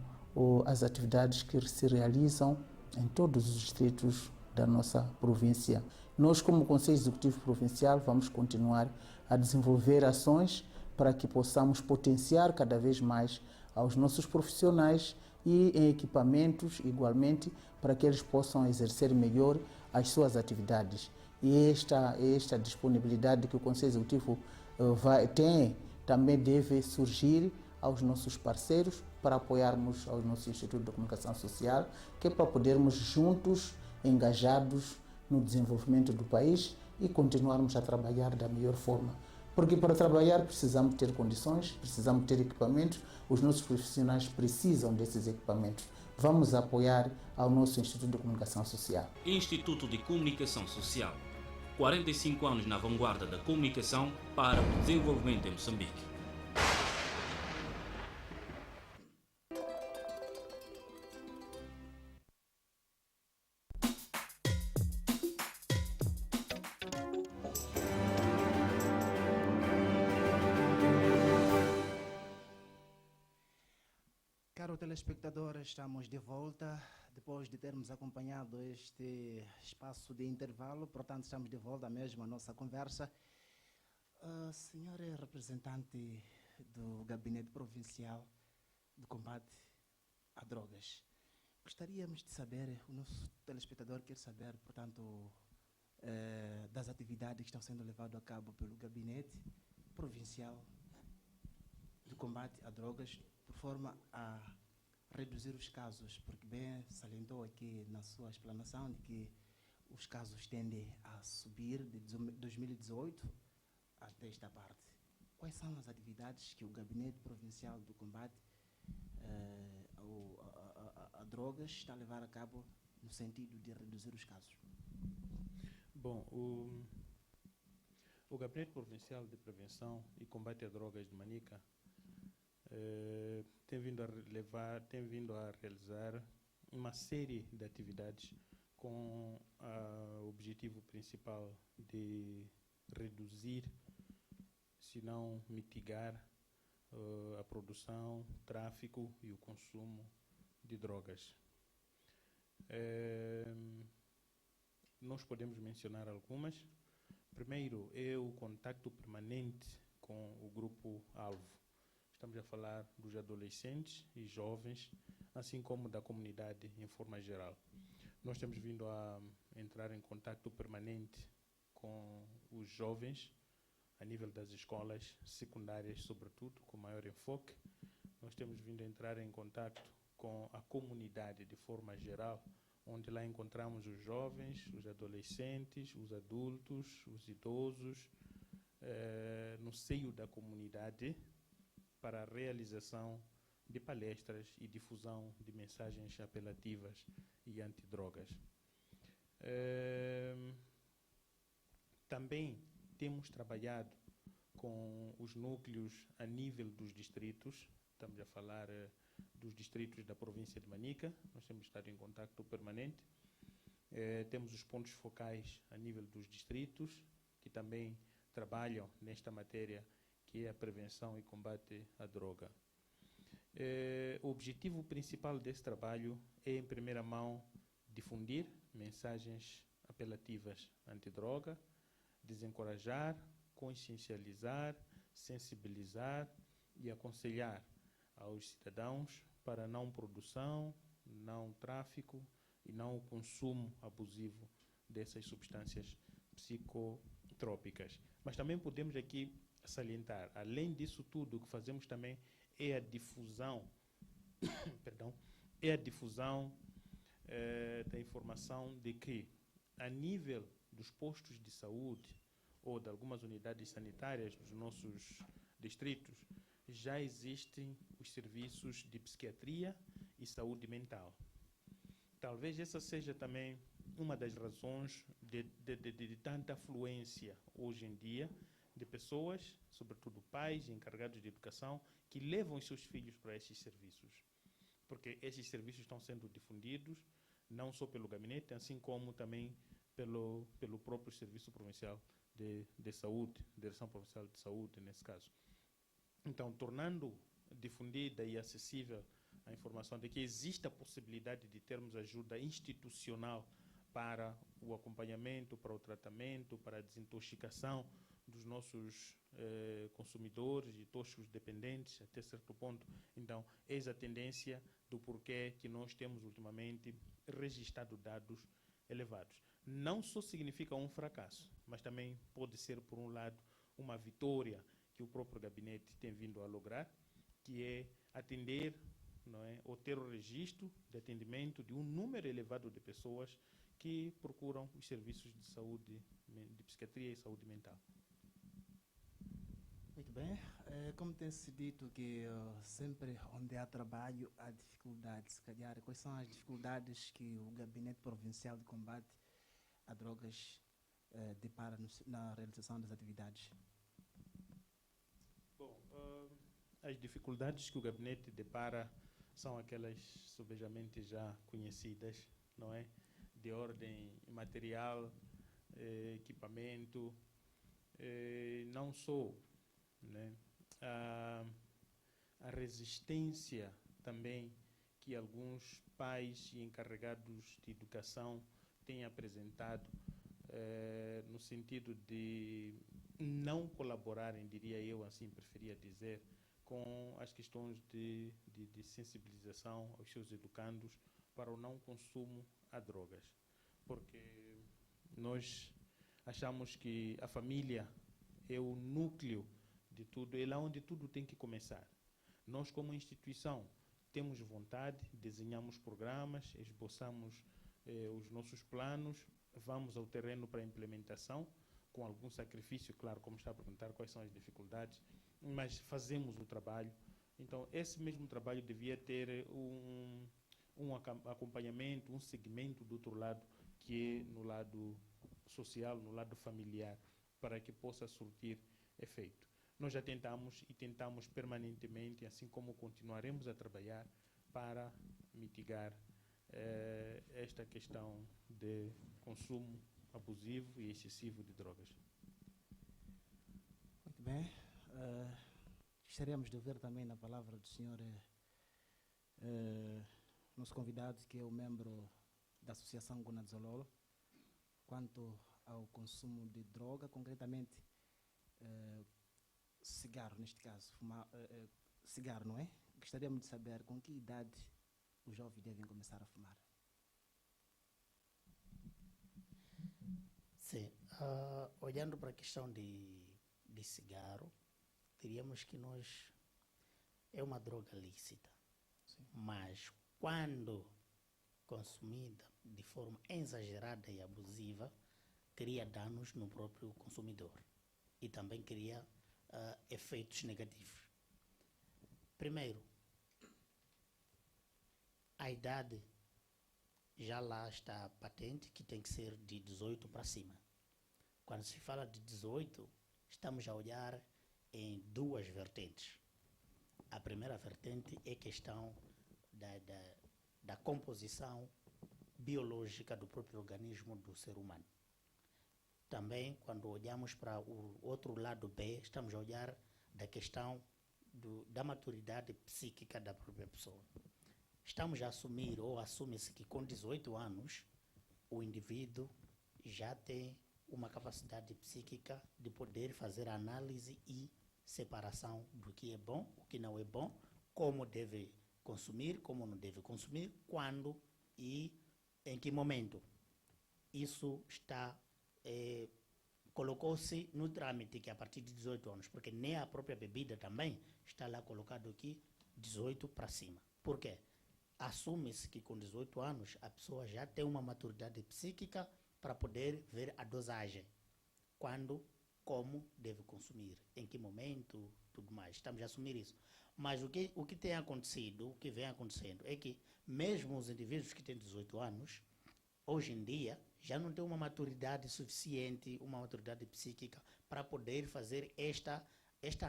K: as atividades que se realizam em todos os distritos da nossa província. Nós, como Conselho Executivo Provincial, vamos continuar a desenvolver ações para que possamos potenciar cada vez mais aos nossos profissionais e em equipamentos, igualmente, para que eles possam exercer melhor as suas atividades. E esta disponibilidade que o Conselho Executivo tem também deve surgir aos nossos parceiros para apoiarmos ao nosso Instituto de Comunicação Social, que é para podermos juntos, engajados no desenvolvimento do país e continuarmos a trabalhar da melhor forma. Porque para trabalhar precisamos ter condições, precisamos ter equipamentos, os nossos profissionais precisam desses equipamentos. Vamos apoiar ao nosso Instituto de Comunicação Social.
A: Instituto de Comunicação Social. 45 anos na vanguarda da comunicação para o desenvolvimento em Moçambique.
E: Caro telespectador, estamos de volta depois de termos acompanhado este espaço de intervalo. Portanto, estamos de volta mesmo à nossa conversa. Senhor representante do Gabinete Provincial de Combate a Drogas, gostaríamos de saber, o nosso telespectador quer saber, portanto, das atividades que estão sendo levadas a cabo pelo Gabinete Provincial de Combate a Drogas, por forma a reduzir os casos, porque bem salientou aqui na sua explanação de que os casos tendem a subir de 2018 até esta parte. Quais são as atividades que o Gabinete Provincial do Combate a Drogas está a levar a cabo no sentido de reduzir os casos?
F: Bom, o Gabinete Provincial de Prevenção e Combate a Drogas de Manica tem vindo a realizar uma série de atividades com o objetivo principal de reduzir, se não mitigar, a produção, tráfico e o consumo de drogas. Nós podemos mencionar algumas. Primeiro é o contacto permanente com o grupo-alvo. Estamos a falar dos adolescentes e jovens, assim como da comunidade em forma geral. Nós temos vindo a entrar em contato permanente com os jovens, a nível das escolas secundárias, sobretudo, com maior enfoque. Nós temos vindo a entrar em contato com a comunidade de forma geral, onde lá encontramos os jovens, os adolescentes, os adultos, os idosos, no seio da comunidade, para a realização de palestras e difusão de mensagens apelativas e antidrogas. Também temos trabalhado com os núcleos a nível dos distritos. Estamos a falar dos distritos da província de Manica. Nós temos estado em contato permanente. Temos os pontos focais a nível dos distritos, que também trabalham nesta matéria, que é a prevenção e combate à droga. O objetivo principal desse trabalho é, em primeira mão, difundir mensagens apelativas antidroga, desencorajar, consciencializar, sensibilizar e aconselhar aos cidadãos para não produção, não tráfico e não o consumo abusivo dessas substâncias psicotrópicas. Mas também podemos aqui salientar, além disso tudo, o que fazemos também é a difusão, da informação de que, a nível dos postos de saúde ou de algumas unidades sanitárias dos nossos distritos, já existem os serviços de psiquiatria e saúde mental. Talvez essa seja também uma das razões de tanta afluência hoje em dia de pessoas, sobretudo pais e encarregados de educação, que levam os seus filhos para esses serviços. Porque esses serviços estão sendo difundidos não só pelo gabinete, assim como também pelo próprio Serviço Provincial de Saúde, Direção Provincial de Saúde, nesse caso. Então, tornando difundida e acessível a informação de que existe a possibilidade de termos ajuda institucional para o acompanhamento, para o tratamento, para a desintoxicação dos nossos consumidores e tóxicos dependentes até certo ponto. Então, eis a tendência do porquê que nós temos ultimamente registrado dados elevados. Não só significa um fracasso, mas também pode ser, por um lado, uma vitória que o próprio gabinete tem vindo a lograr, que é atender, não é, ou ter o registro de atendimento de um número elevado de pessoas que procuram os serviços de saúde, de psiquiatria e saúde mental.
E: Muito bem. Como tem-se dito que sempre onde há trabalho há dificuldades, se calhar, quais são as dificuldades que o Gabinete Provincial de Combate a Drogas depara na realização das atividades?
F: Bom, as dificuldades que o gabinete depara são aquelas sobejamente já conhecidas, não é? De ordem material, equipamento, não só, né? A resistência também que alguns pais e encarregados de educação têm apresentado no sentido de não colaborarem, diria eu, assim preferia dizer, com as questões de sensibilização aos seus educandos para o não consumo a drogas. Porque nós achamos que a família é o núcleo de tudo, é lá onde tudo tem que começar. Nós, como instituição, temos vontade, desenhamos programas, esboçamos os nossos planos, vamos ao terreno para a implementação, com algum sacrifício, claro, como está a perguntar quais são as dificuldades, mas fazemos o trabalho. Então, esse mesmo trabalho devia ter um acompanhamento, um segmento do outro lado, que é no lado social, no lado familiar, para que possa surtir efeito. Nós já tentamos e tentamos permanentemente, assim como continuaremos a trabalhar para mitigar esta questão de consumo abusivo e excessivo de drogas.
E: Muito bem. Gostaríamos de ouvir também na palavra do senhor nosso convidado, que é o membro da Associação Gonadzololo, quanto ao consumo de droga, concretamente cigarro, neste caso, cigarro, não é? Gostaríamos de saber com que idade os jovens devem começar a fumar.
G: Sim, olhando para a questão de cigarro, diríamos que é uma droga lícita. Sim. Mas quando consumida de forma exagerada e abusiva, cria danos no próprio consumidor e também cria efeitos negativos. Primeiro, a idade já lá está patente que tem que ser de 18 para cima. Quando se fala de 18, estamos a olhar em duas vertentes. A primeira vertente é a questão da composição biológica do próprio organismo do ser humano. Também, quando olhamos para o outro lado B, estamos a olhar da questão da maturidade psíquica da própria pessoa. Estamos a assumir, ou assume-se que com 18 anos, o indivíduo já tem uma capacidade psíquica de poder fazer análise e separação do que é bom, o que não é bom, como deve consumir, como não deve consumir, quando e em que momento. Isso está colocou-se no trâmite que a partir de 18 anos, porque nem a própria bebida também está lá colocado aqui 18 para cima. Por quê? Assume-se que com 18 anos a pessoa já tem uma maturidade psíquica para poder ver a dosagem, quando, como deve consumir, em que momento, tudo mais. Estamos a assumir isso. Mas o que tem acontecido, o que vem acontecendo, é que mesmo os indivíduos que têm 18 anos, hoje em dia, já não têm uma maturidade suficiente, uma maturidade psíquica, para poder fazer esta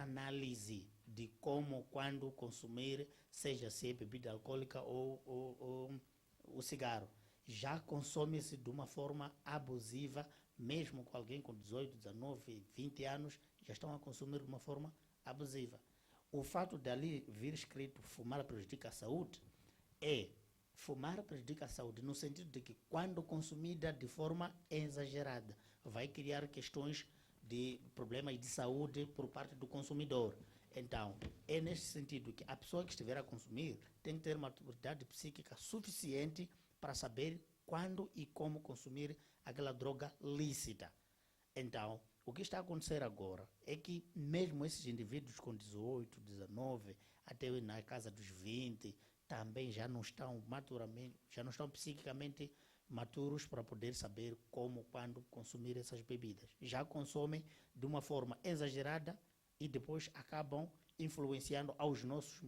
G: análise de como, quando consumir, seja se é bebida alcoólica ou o cigarro. Já consome-se de uma forma abusiva, mesmo com alguém com 18, 19, 20 anos, já estão a consumir de uma forma abusiva. O fato de ali vir escrito fumar prejudica a saúde é fumar prejudica a saúde, no sentido de que quando consumida de forma exagerada, vai criar questões de problemas de saúde por parte do consumidor. Então, é nesse sentido que a pessoa que estiver a consumir tem que ter uma maturidade psíquica suficiente para saber quando e como consumir aquela droga lícita. Então, o que está a acontecer agora é que mesmo esses indivíduos com 18, 19, até na casa dos 20, também já não estão psiquicamente maturos para poder saber como, quando consumir essas bebidas. Já consomem de uma forma exagerada e depois acabam influenciando aos nossos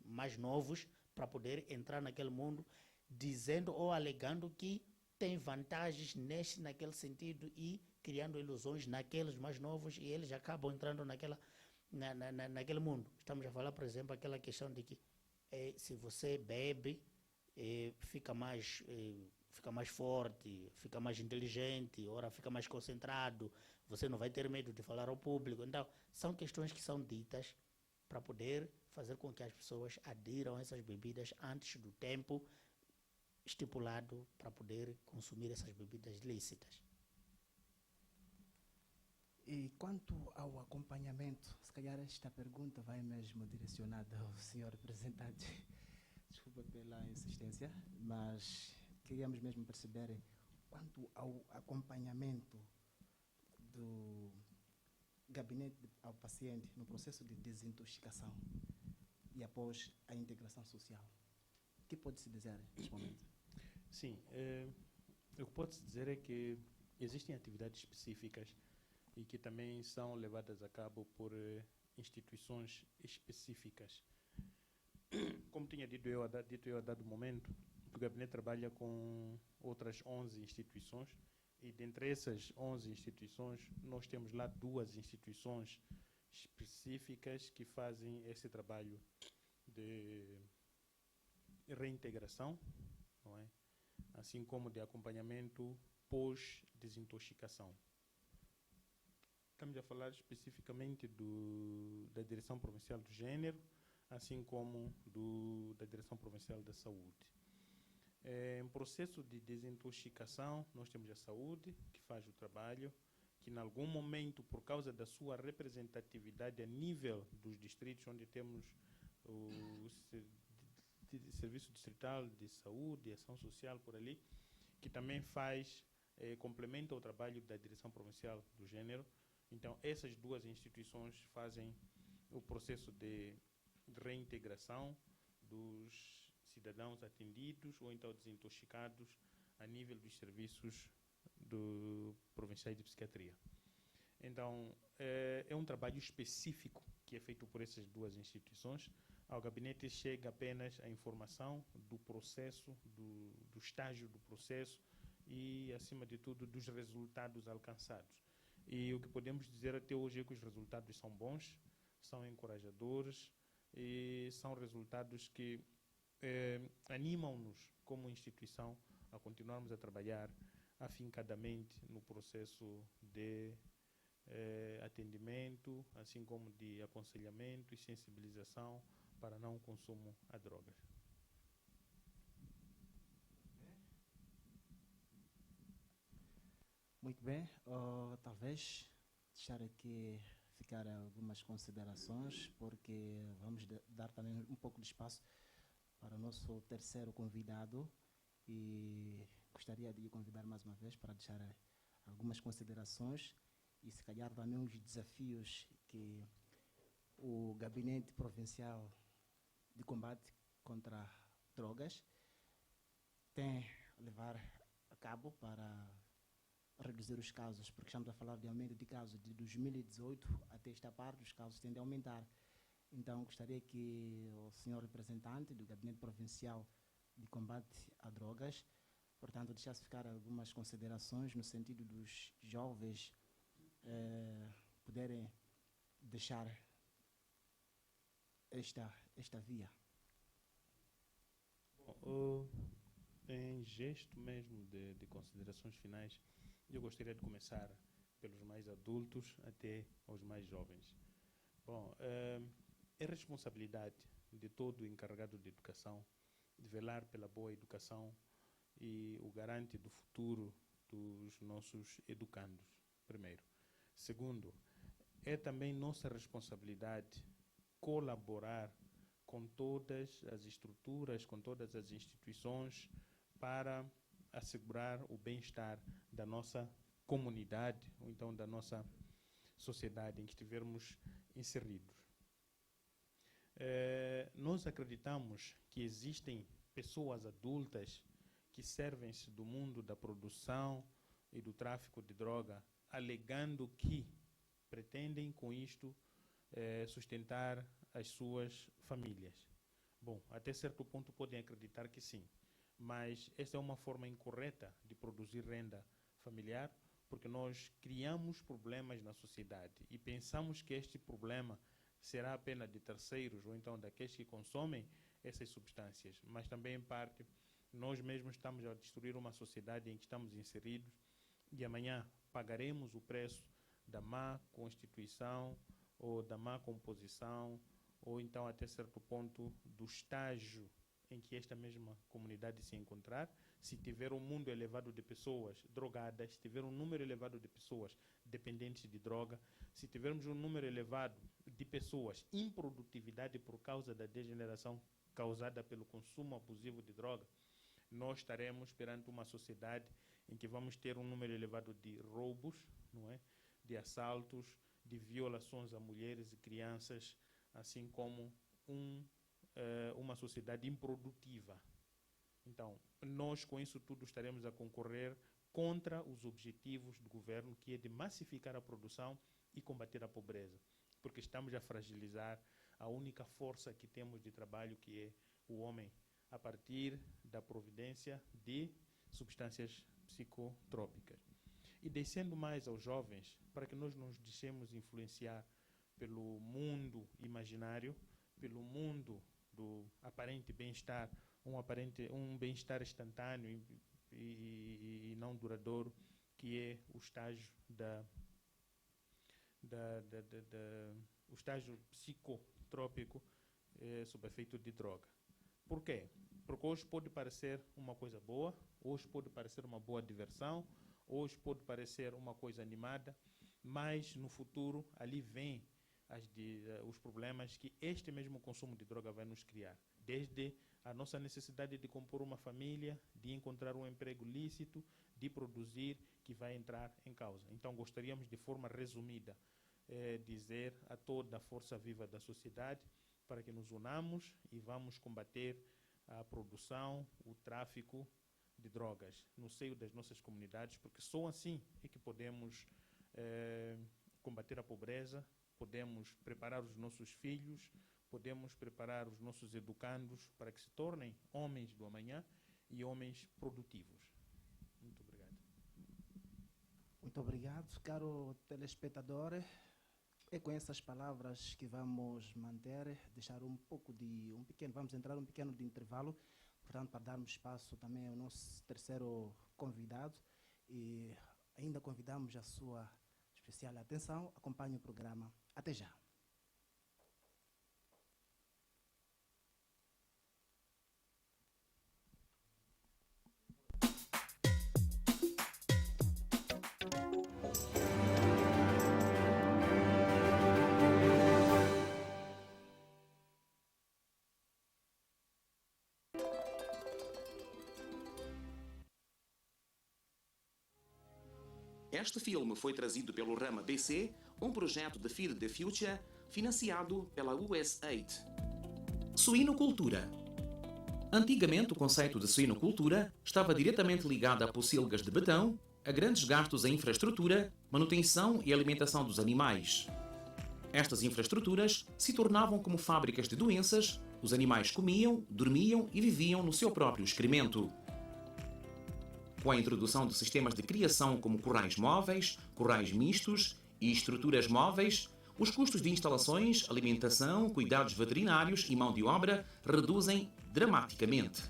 G: mais novos para poder entrar naquele mundo, dizendo ou alegando que tem vantagens naquele sentido e criando ilusões naqueles mais novos, e eles acabam entrando naquele mundo. Estamos a falar, por exemplo, aquela questão de que se você bebe, fica mais forte, fica mais inteligente, ora fica mais concentrado, você não vai ter medo de falar ao público. Então, são questões que são ditas para poder fazer com que as pessoas adiram a essas bebidas antes do tempo estipulado para poder consumir essas bebidas lícitas.
E: E quanto ao acompanhamento, se calhar esta pergunta vai mesmo direcionada ao senhor representante. Desculpa pela insistência, mas queríamos mesmo perceber quanto ao acompanhamento do gabinete ao paciente no processo de desintoxicação e após a integração social. O que pode-se dizer neste momento?
F: Sim, o que pode-se dizer é que existem atividades específicas e que também são levadas a cabo por instituições específicas. Como tinha dito eu a dado momento, o gabinete trabalha com outras 11 instituições e dentre essas 11 instituições nós temos lá 2 instituições específicas que fazem esse trabalho de reintegração, não é? Assim como de acompanhamento pós-desintoxicação. Estamos a falar especificamente da Direção Provincial do Gênero, assim como da Direção Provincial da Saúde. Em processo de desintoxicação, nós temos a saúde, que faz o trabalho, que em algum momento, por causa da sua representatividade a nível dos distritos, onde temos o Serviço Distrital de Saúde e Ação Social por ali, que também complementa o trabalho da Direção Provincial do Gênero. Então, essas 2 instituições fazem o processo de reintegração dos cidadãos atendidos ou então desintoxicados a nível dos serviços provinciais de psiquiatria. Então, é um trabalho específico que é feito por essas 2 instituições. Ao gabinete chega apenas a informação do processo, do estágio do processo e, acima de tudo, dos resultados alcançados. E o que podemos dizer até hoje é que os resultados são bons, são encorajadores e são resultados que animam-nos como instituição a continuarmos a trabalhar afincadamente no processo de atendimento, assim como de aconselhamento e sensibilização para não consumo a drogas.
E: Muito bem, talvez deixar aqui ficar algumas considerações, porque vamos dar também um pouco de espaço para o nosso terceiro convidado e gostaria de convidar mais uma vez para deixar algumas considerações e se calhar também uns desafios que o Gabinete Provincial de Combate contra Drogas tem a levar a cabo para reduzir os casos, porque estamos a falar de aumento de casos de 2018 até esta parte, os casos tendem a aumentar. Então, gostaria que o senhor representante do Gabinete Provincial de Combate a Drogas, portanto, deixasse ficar algumas considerações no sentido dos jovens poderem deixar esta via.
F: Bom, em gesto mesmo de considerações finais, eu gostaria de começar pelos mais adultos até aos mais jovens. Bom, é responsabilidade de todo encarregado de educação de velar pela boa educação e o garante do futuro dos nossos educandos, primeiro. Segundo, é também nossa responsabilidade colaborar com todas as estruturas, com todas as instituições para assegurar o bem-estar da nossa comunidade, ou então da nossa sociedade em que estivermos inseridos. Nós acreditamos que existem pessoas adultas que servem-se do mundo da produção e do tráfico de droga, alegando que pretendem com isto sustentar as suas famílias. Bom, até certo ponto podem acreditar que sim, mas esta é uma forma incorreta de produzir renda familiar, porque nós criamos problemas na sociedade e pensamos que este problema será apenas de terceiros ou então daqueles que consomem essas substâncias, mas também, em parte, nós mesmos estamos a destruir uma sociedade em que estamos inseridos e amanhã pagaremos o preço da má constituição ou da má composição ou então, até certo ponto, do estágio em que esta mesma comunidade se encontrar, se tiver um mundo elevado de pessoas drogadas, se tiver um número elevado de pessoas dependentes de droga, se tivermos um número elevado de pessoas em produtividade por causa da degeneração causada pelo consumo abusivo de droga, nós estaremos perante uma sociedade em que vamos ter um número elevado de roubos, não é? De assaltos, de violações a mulheres e crianças, assim como uma sociedade improdutiva. Então, nós com isso tudo estaremos a concorrer contra os objetivos do governo, que é de massificar a produção e combater a pobreza, porque estamos a fragilizar a única força que temos de trabalho, que é o homem, a partir da providência de substâncias psicotrópicas. E descendo mais aos jovens, para que nós nos deixemos influenciar pelo mundo imaginário, pelo mundo do aparente bem-estar, um bem-estar instantâneo e não duradouro, que é o estágio o estágio psicotrópico sob efeito de droga. Por quê? Porque hoje pode parecer uma coisa boa, hoje pode parecer uma boa diversão, hoje pode parecer uma coisa animada, mas no futuro ali vem os problemas que este mesmo consumo de droga vai nos criar. Desde a nossa necessidade de compor uma família, de encontrar um emprego lícito, de produzir, que vai entrar em causa. Então gostaríamos, de forma resumida, dizer a toda a força viva da sociedade para que nos unamos e vamos combater a produção, o tráfico de drogas no seio das nossas comunidades, porque só assim é que podemos combater a pobreza, podemos preparar os nossos filhos, podemos preparar os nossos educandos para que se tornem homens do amanhã e homens produtivos. Muito obrigado.
E: Muito obrigado, caro telespectador. É com essas palavras que vamos manter, deixar vamos entrar um pequeno de intervalo, portanto, para darmos espaço também ao nosso terceiro convidado, e ainda convidamos a sua especial atenção. Acompanhe o programa. Até já.
L: Este filme foi trazido pelo Rama BC, um projeto de Feed the Future, financiado pela USAID.
A: Suinocultura. Antigamente, o conceito de suinocultura estava diretamente ligado a pocilgas de betão, a grandes gastos em infraestrutura, manutenção e alimentação dos animais. Estas infraestruturas se tornavam como fábricas de doenças, os animais comiam, dormiam e viviam no seu próprio excremento. Com a introdução de sistemas de criação como currais móveis, currais mistos e estruturas móveis, os custos de instalações, alimentação, cuidados veterinários e mão de obra reduzem dramaticamente.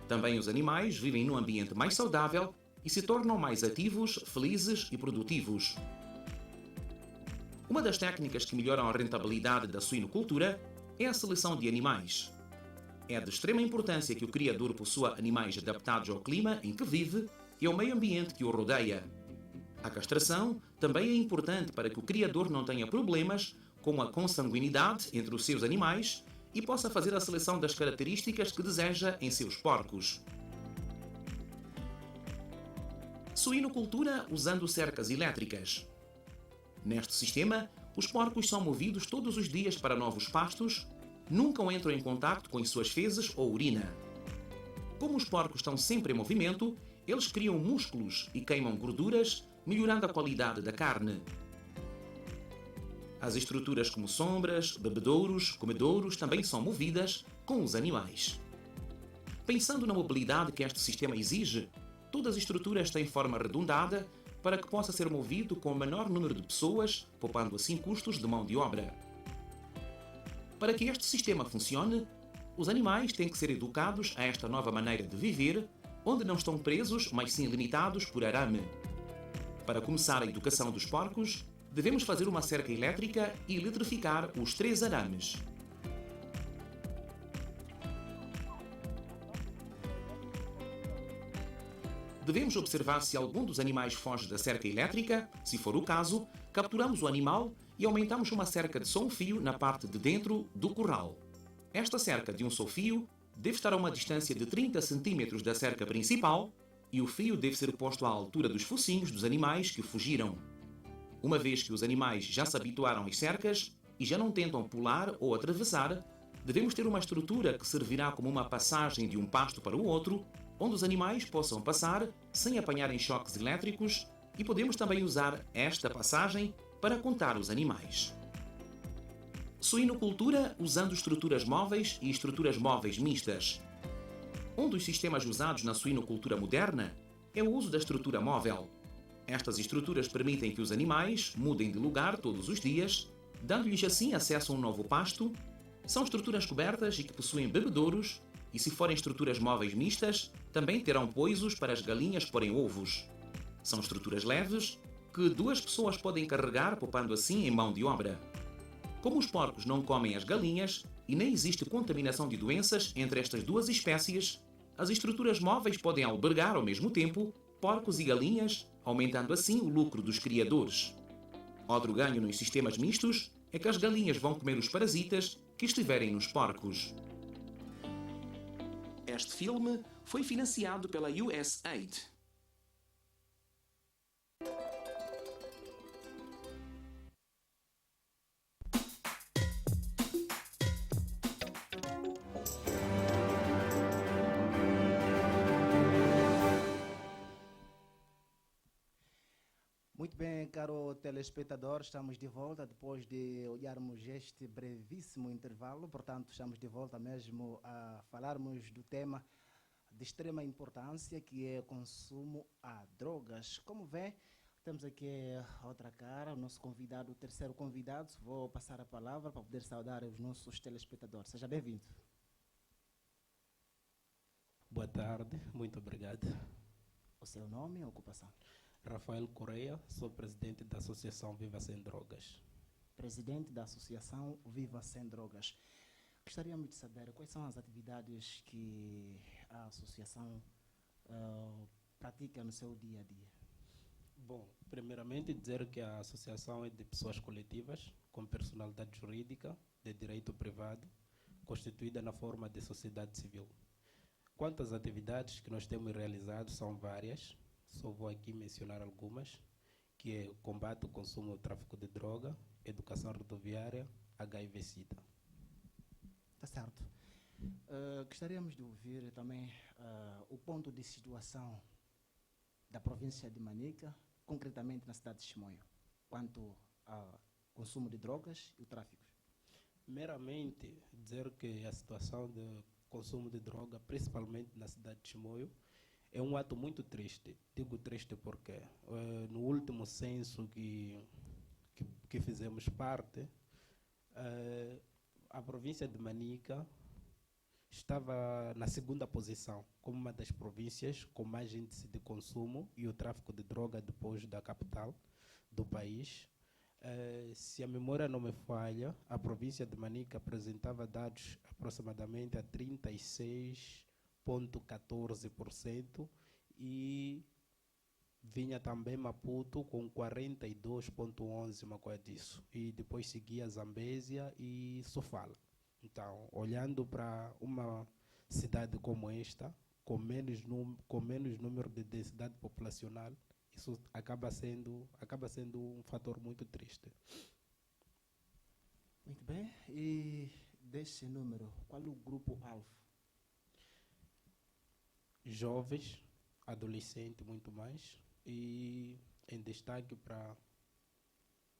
A: Também os animais vivem num ambiente mais saudável e se tornam mais ativos, felizes e produtivos. Uma das técnicas que melhoram a rentabilidade da suinocultura é a seleção de animais. É de extrema importância que o criador possua animais adaptados ao clima em que vive e ao meio ambiente que o rodeia. A castração também é importante para que o criador não tenha problemas com a consanguinidade entre os seus animais e possa fazer a seleção das características que deseja em seus porcos. Suinocultura usando cercas elétricas. Neste sistema, os porcos são movidos todos os dias para novos pastos, nunca entram em contacto com as suas fezes ou urina. Como os porcos estão sempre em movimento, eles criam músculos e queimam gorduras, melhorando a qualidade da carne. As estruturas como sombras, bebedouros, comedouros também são movidas com os animais. Pensando na mobilidade que este sistema exige, todas as estruturas têm forma arredondada para que possa ser movido com o menor número de pessoas, poupando assim custos de mão de obra. Para que este sistema funcione, os animais têm que ser educados a esta nova maneira de viver, onde não estão presos, mas sim limitados por arame. Para começar a educação dos porcos, devemos fazer uma cerca elétrica e eletrificar os 3 arames. Devemos observar se algum dos animais foge da cerca elétrica. Se for o caso, capturamos o animal e aumentamos uma cerca de só um fio na parte de dentro do curral. Esta cerca de um só fio deve estar a uma distância de 30 cm da cerca principal e o fio deve ser posto à altura dos focinhos dos animais que fugiram. Uma vez que os animais já se habituaram às cercas e já não tentam pular ou atravessar, devemos ter uma estrutura que servirá como uma passagem de um pasto para o outro, onde os animais possam passar sem apanharem choques elétricos, e podemos também usar esta passagem para contar os animais. Suinocultura usando estruturas móveis e estruturas móveis mistas. Um dos sistemas usados na suinocultura moderna é o uso da estrutura móvel. Estas estruturas permitem que os animais mudem de lugar todos os dias, dando-lhes assim acesso a um novo pasto. São estruturas cobertas e que possuem bebedouros, e se forem estruturas móveis mistas, também terão poisos para as galinhas porem ovos. São estruturas leves que 2 pessoas podem carregar, poupando assim em mão de obra. Como os porcos não comem as galinhas e nem existe contaminação de doenças entre estas 2 espécies, as estruturas móveis podem albergar ao mesmo tempo porcos e galinhas, aumentando assim o lucro dos criadores. Outro ganho nos sistemas mistos é que as galinhas vão comer os parasitas que estiverem nos porcos.
L: Este filme foi financiado pela USAID.
E: Muito bem, caro telespectador, estamos de volta depois de olharmos este brevíssimo intervalo. Portanto, estamos de volta mesmo a falarmos do tema de extrema importância, que é o consumo a drogas. Como vê, temos aqui outra cara, o nosso convidado, o terceiro convidado. Vou passar a palavra para poder saudar os nossos telespectadores. Seja bem-vindo.
M: Boa tarde, muito obrigado.
E: O seu nome e ocupação?
M: Rafael Correia, sou presidente da Associação Viva Sem Drogas.
E: Presidente da Associação Viva Sem Drogas. Gostaríamos de saber quais são as atividades que a associação pratica no seu dia a dia.
M: Bom, primeiramente dizer que a associação é de pessoas coletivas com personalidade jurídica de direito privado, constituída na forma de sociedade civil. Quanto às atividades que nós temos realizado, são várias. Só vou aqui mencionar algumas, que é o combate ao consumo e ao tráfico de droga, educação rodoviária, HIV/SIDA.
E: Está certo. Gostaríamos de ouvir também o ponto de situação da província de Manica, concretamente na cidade de Chimoio, quanto ao consumo de drogas e o tráfico.
M: Meramente dizer que a situação de consumo de droga, principalmente na cidade de Chimoio, é um ato muito triste. Digo triste porque no último censo que fizemos parte, a província de Manica estava na 2ª posição, como uma das províncias com mais índice de consumo e o tráfico de droga depois da capital do país. Se a memória não me falha, a província de Manica apresentava dados aproximadamente a 36,14% e vinha também Maputo com 42,11%, uma coisa disso. E depois seguia Zambésia e Sofala. Então, olhando para uma cidade como esta, com menos número de densidade populacional, isso acaba sendo um fator muito triste.
E: Muito bem. E desse número, qual é o grupo-alvo?
M: Jovens, adolescentes, muito mais. E em destaque para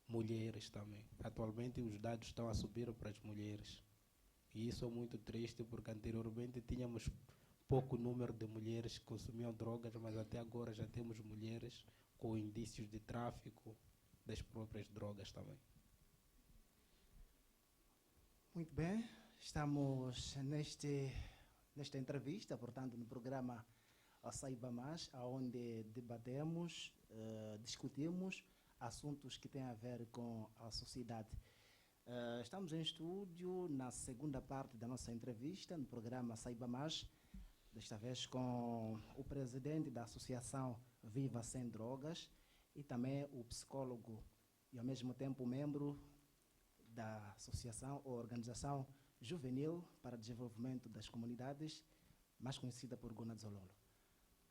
M: mulheres também. Atualmente os dados estão a subir para as mulheres. E isso é muito triste, porque anteriormente tínhamos pouco número de mulheres que consumiam drogas, mas até agora já temos mulheres com indícios de tráfico das próprias drogas também.
E: Muito bem, estamos nesta entrevista, portanto, no programa Saiba Mais, onde debatemos, discutimos assuntos que têm a ver com a sociedade. Estamos em estúdio na segunda parte da nossa entrevista, no programa Saiba Mais, desta vez com o presidente da Associação Viva Sem Drogas e também o psicólogo e, ao mesmo tempo, membro da Associação ou Organização Juvenil para o Desenvolvimento das Comunidades, mais conhecida por Gonadzololo.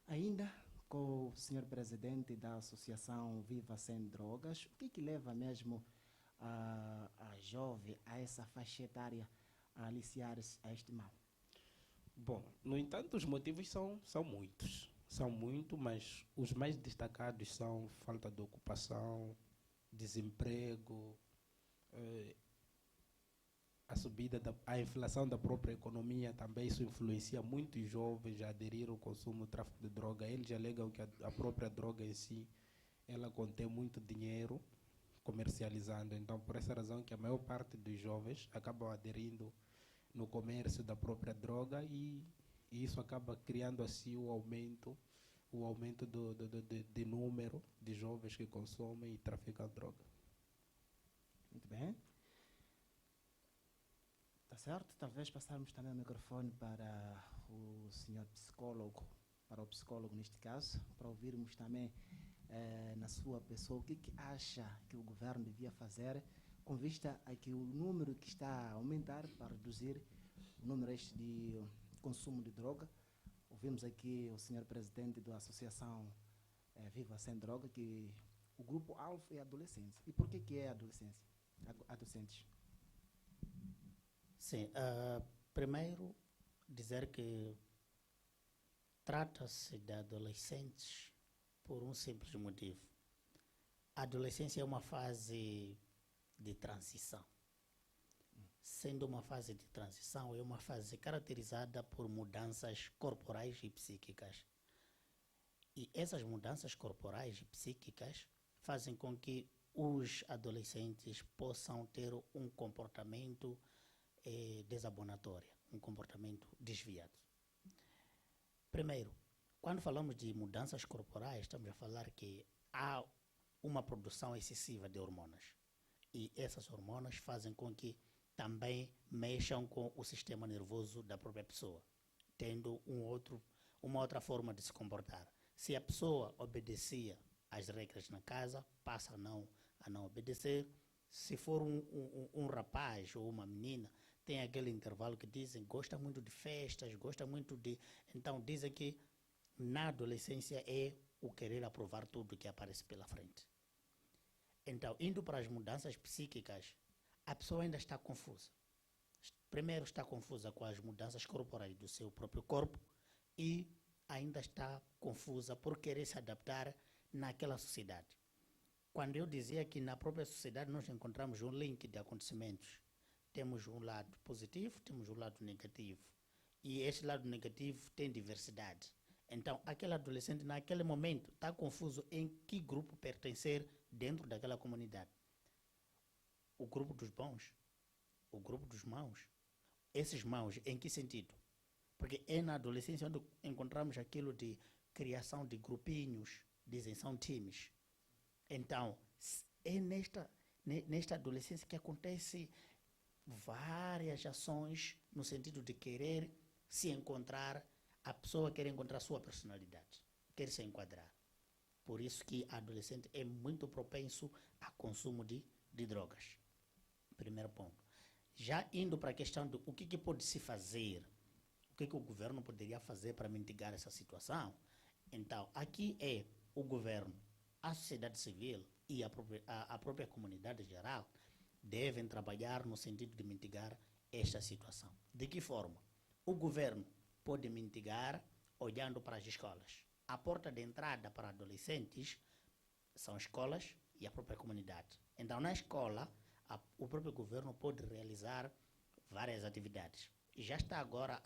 E: Ainda com o senhor presidente da Associação Viva Sem Drogas, o que leva mesmo a jovem, a essa faixa etária, a aliciar-se a este mal?
M: Bom, no entanto, os motivos são muitos. São muitos, mas os mais destacados são falta de ocupação, desemprego, a inflação da própria economia também. Isso influencia muito os jovens a aderir ao consumo, ao tráfico de droga. Eles alegam que a própria droga em si, ela contém muito dinheiro comercializando. Então, por essa razão que a maior parte dos jovens acabam aderindo no comércio da própria droga e isso acaba criando assim o aumento de número de jovens que consomem e traficam droga.
E: Muito bem. Tá certo? Talvez passarmos também o microfone para o senhor psicólogo, para o psicólogo neste caso, para ouvirmos também na sua pessoa o que acha que o governo devia fazer com vista a que o número que está a aumentar para reduzir o número de consumo de droga. Ouvimos aqui o senhor presidente da Associação Viva Sem Droga que o grupo-alvo é a adolescência. E por que é a adolescência? Adolescentes?
G: Sim, primeiro dizer que trata-se de adolescentes por um simples motivo. A adolescência é uma fase de transição. Sendo uma fase de transição, é uma fase caracterizada por mudanças corporais e psíquicas. E essas mudanças corporais e psíquicas fazem com que os adolescentes possam ter um comportamento desabonatório, um comportamento desviado. Primeiro, quando falamos de mudanças corporais, estamos a falar que há uma produção excessiva de hormonas. E essas hormonas fazem com que também mexam com o sistema nervoso da própria pessoa, tendo uma outra forma de se comportar. Se a pessoa obedecia às regras na casa, passa a não obedecer. Se for um rapaz ou uma menina, tem aquele intervalo que dizem gosta muito de festas, gosta muito de... Então dizem que na adolescência é o querer aprovar tudo que aparece pela frente. Então, indo para as mudanças psíquicas, a pessoa ainda está confusa. Primeiro está confusa com as mudanças corporais do seu próprio corpo e ainda está confusa por querer se adaptar naquela sociedade. Quando eu dizia que na própria sociedade nós encontramos um link de acontecimentos, temos um lado positivo, temos um lado negativo. E esse lado negativo tem diversidade. Então, aquele adolescente, naquele momento, está confuso em que grupo pertencer dentro daquela comunidade. O grupo dos bons, o grupo dos maus. Esses maus, em que sentido? Porque é na adolescência onde encontramos aquilo de criação de grupinhos, dizem são times. Então, é nesta adolescência que acontece várias ações no sentido de querer se encontrar, a pessoa quer encontrar a sua personalidade, quer se enquadrar. Por isso que a adolescente é muito propenso a consumo de drogas. Primeiro ponto. Já indo para a questão de o que pode se fazer, o que o governo poderia fazer para mitigar essa situação, então aqui é o governo, a sociedade civil e a própria comunidade geral devem trabalhar no sentido de mitigar esta situação. De que forma? O governo pode mitigar olhando para as escolas. A porta de entrada para adolescentes são escolas e a própria comunidade. Então, na escola, o próprio governo pode realizar várias atividades. Já está agora,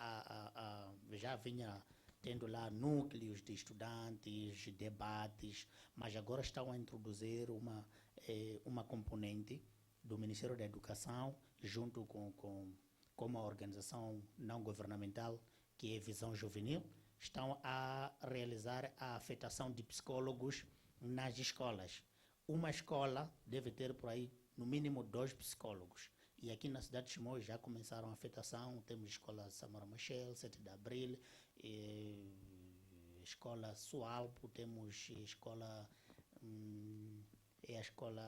G: já vinha tendo lá núcleos de estudantes, debates, mas agora estão a introduzir uma componente do Ministério da Educação, junto com uma organização não governamental, que é Visão Juvenil, estão a realizar a afetação de psicólogos nas escolas. Uma escola deve ter por aí, no mínimo, 2 psicólogos. E aqui na cidade de Chimoio já começaram a afetação, temos escola Samora Machel, 7 de Abril, escola Sualpo, temos escola... é a escola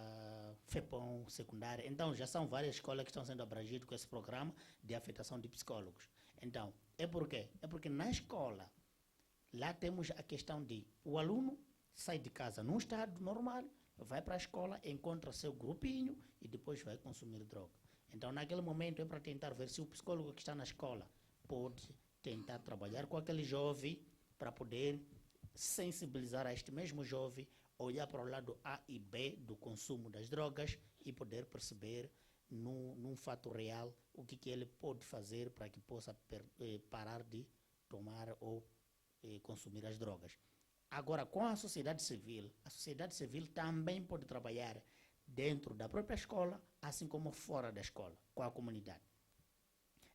G: FEPOM secundária. Então, já são várias escolas que estão sendo abrangidas com esse programa de afetação de psicólogos. Então, é por quê? É porque na escola, lá temos a questão de o aluno sai de casa num estado normal, vai para a escola, encontra seu grupinho e depois vai consumir droga. Então, naquele momento, é para tentar ver se o psicólogo que está na escola pode tentar trabalhar com aquele jovem para poder sensibilizar a este mesmo jovem, olhar para o lado A e B do consumo das drogas e poder perceber num fato real o que ele pode fazer para que possa parar de tomar ou consumir as drogas. Agora, com a sociedade civil também pode trabalhar dentro da própria escola, assim como fora da escola, com a comunidade.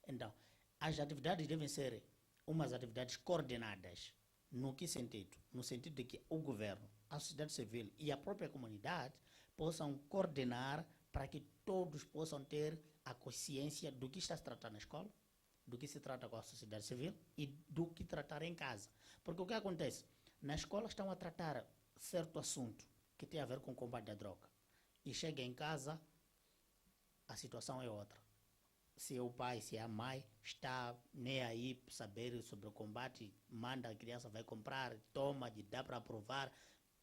G: Então, as atividades devem ser umas atividades coordenadas. No que sentido? No sentido de que o governo, a sociedade civil e a própria comunidade possam coordenar para que todos possam ter a consciência do que está se tratando na escola, do que se trata com a sociedade civil e do que tratar em casa. Porque o que acontece? Na escola estão a tratar certo assunto que tem a ver com o combate à droga. E chega em casa, a situação é outra. Se é o pai, se é a mãe, está nem aí saber sobre o combate, manda a criança, vai comprar, toma, dá para aprovar.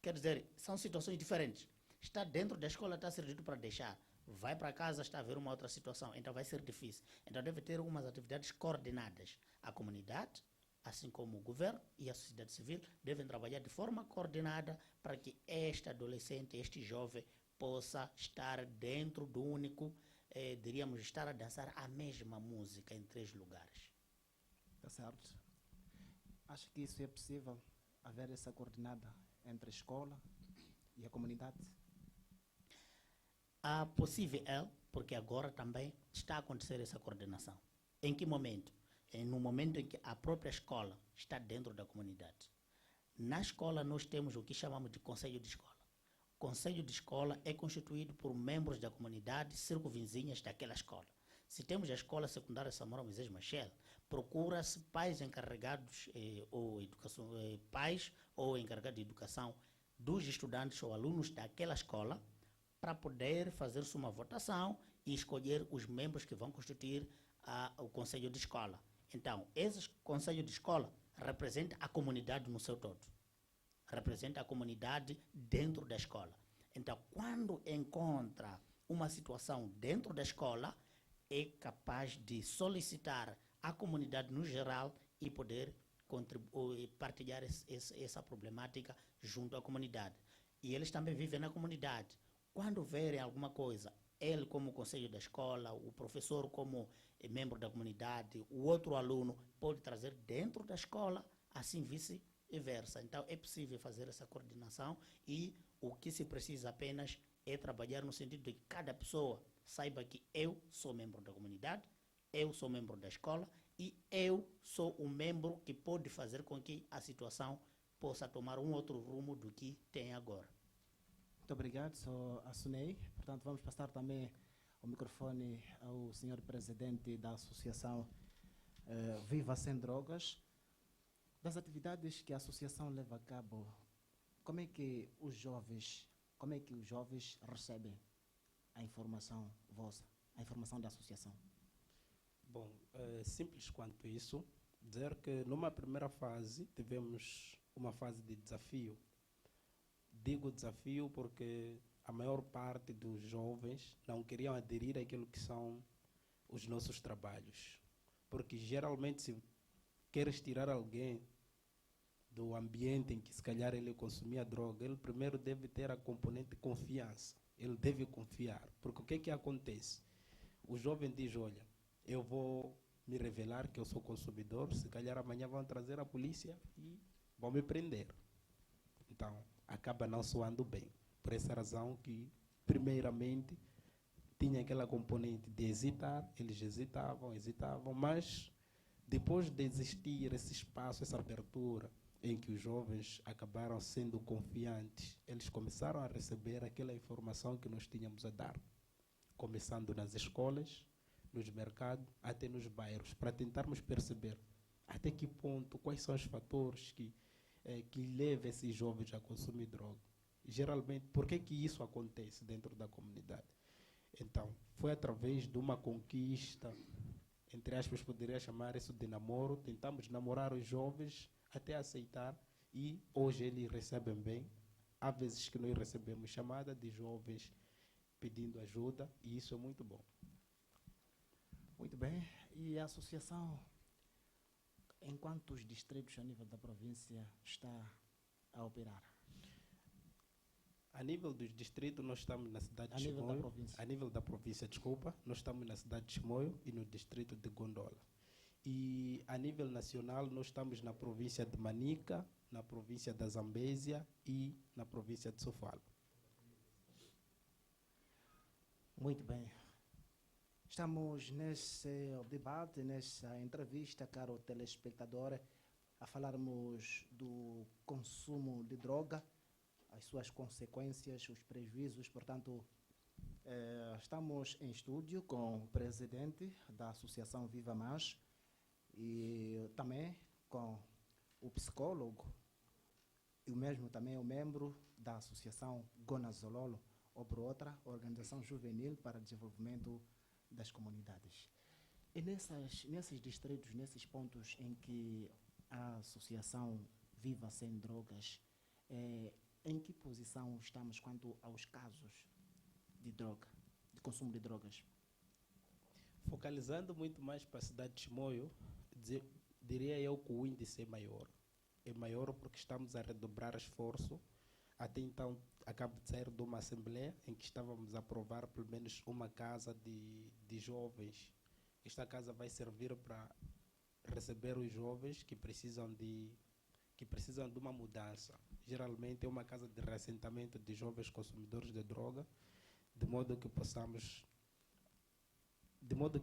G: Quer dizer, são situações diferentes. Está dentro da escola, está servido para deixar. Vai para casa, está a ver uma outra situação. Então vai ser difícil. Então deve ter umas atividades coordenadas. A comunidade, assim como o governo e a sociedade civil, devem trabalhar de forma coordenada para que este adolescente, este jovem, possa estar dentro do único, diríamos, estar a dançar a mesma música em 3 lugares.
E: Está certo. Acho que isso é possível, haver essa coordenada entre a escola e a comunidade?
G: Possível é, porque agora também está a acontecer essa coordenação. Em que momento? No momento em que a própria escola está dentro da comunidade. Na escola nós temos o que chamamos de conselho de escola. O conselho de escola é constituído por membros da comunidade circunvizinhas daquela escola. Se temos a escola secundária Samora Moisés Machel, procura-se pais encarregados pais ou encarregados de educação dos estudantes ou alunos daquela escola para poder fazer-se uma votação e escolher os membros que vão constituir o conselho de escola. Então, esse conselho de escola representa a comunidade no seu todo. Representa a comunidade dentro da escola. Então, quando encontra uma situação dentro da escola, é capaz de solicitar à comunidade no geral e poder partilhar essa problemática junto à comunidade. E eles também vivem na comunidade. Quando verem alguma coisa, ele como conselho da escola, o professor como membro da comunidade, o outro aluno pode trazer dentro da escola, assim vice-versa. Então é possível fazer essa coordenação e o que se precisa apenas é trabalhar no sentido de que cada pessoa saiba que eu sou membro da comunidade, eu sou membro da escola e eu sou um membro que pode fazer com que a situação possa tomar um outro rumo do que tem agora.
E: Muito obrigado, sou a Sunei, Portanto, vamos passar também o microfone ao senhor presidente da Associação Viva Sem Drogas. Das atividades que a associação leva a cabo, como é que os jovens recebem a informação vossa, a informação da associação?
M: Bom, simples quanto isso, dizer que numa primeira fase tivemos uma fase de desafio. Digo desafio porque a maior parte dos jovens não queriam aderir àquilo que são os nossos trabalhos. Porque geralmente se queres tirar alguém do ambiente em que se calhar ele consumia droga, ele primeiro deve ter a componente de confiança. Ele deve confiar. Porque o que é que acontece? O jovem diz, olha, eu vou me revelar que eu sou consumidor, se calhar amanhã vão trazer a polícia e vão me prender. Então, acaba não soando bem. Por essa razão que, primeiramente, tinha aquela componente de hesitar, eles hesitavam, mas depois de existir esse espaço, essa abertura, em que os jovens acabaram sendo confiantes, eles começaram a receber aquela informação que nós tínhamos a dar, começando nas escolas, nos mercados, até nos bairros, para tentarmos perceber até que ponto, quais são os fatores que levam esses jovens a consumir droga. Geralmente, por que isso acontece dentro da comunidade? Então, foi através de uma conquista, entre aspas, poderia chamar isso de namoro. Tentamos namorar os jovens até aceitar e hoje eles recebem bem. Há vezes que nós recebemos chamada de jovens pedindo ajuda e isso é muito bom.
E: Muito bem. E a associação, em quantos distritos a nível da província está a operar?
M: A nível dos distritos, nós estamos na cidade de Chimoio. A nível da província, desculpa, nós estamos na cidade de Chimoio e no distrito de Gondola. E a nível nacional, nós estamos na província de Manica, na província da Zambésia e na província de Sofala.
E: Muito bem. Estamos nesse debate, nessa entrevista, caro telespectador, a falarmos do consumo de droga, as suas consequências, os prejuízos. Portanto, estamos em estúdio com o presidente da Associação Viva Mais e também com o psicólogo e o mesmo também o membro da Associação Gonazololo, ou por outra, Organização Juvenil para o Desenvolvimento das Comunidades. E nesses distritos, nesses pontos em que a Associação Viva Sem Drogas, em que posição estamos quanto aos casos de droga, de consumo de drogas?
M: Focalizando muito mais para a cidade de Chimoio, diria eu que o índice é maior. É maior porque estamos a redobrar esforço. Até então, acabo de sair de uma assembleia em que estávamos a aprovar pelo menos uma casa de jovens. Esta casa vai servir para receber os jovens que precisam de uma mudança. Geralmente é uma casa de reassentamento de jovens consumidores de droga, de modo que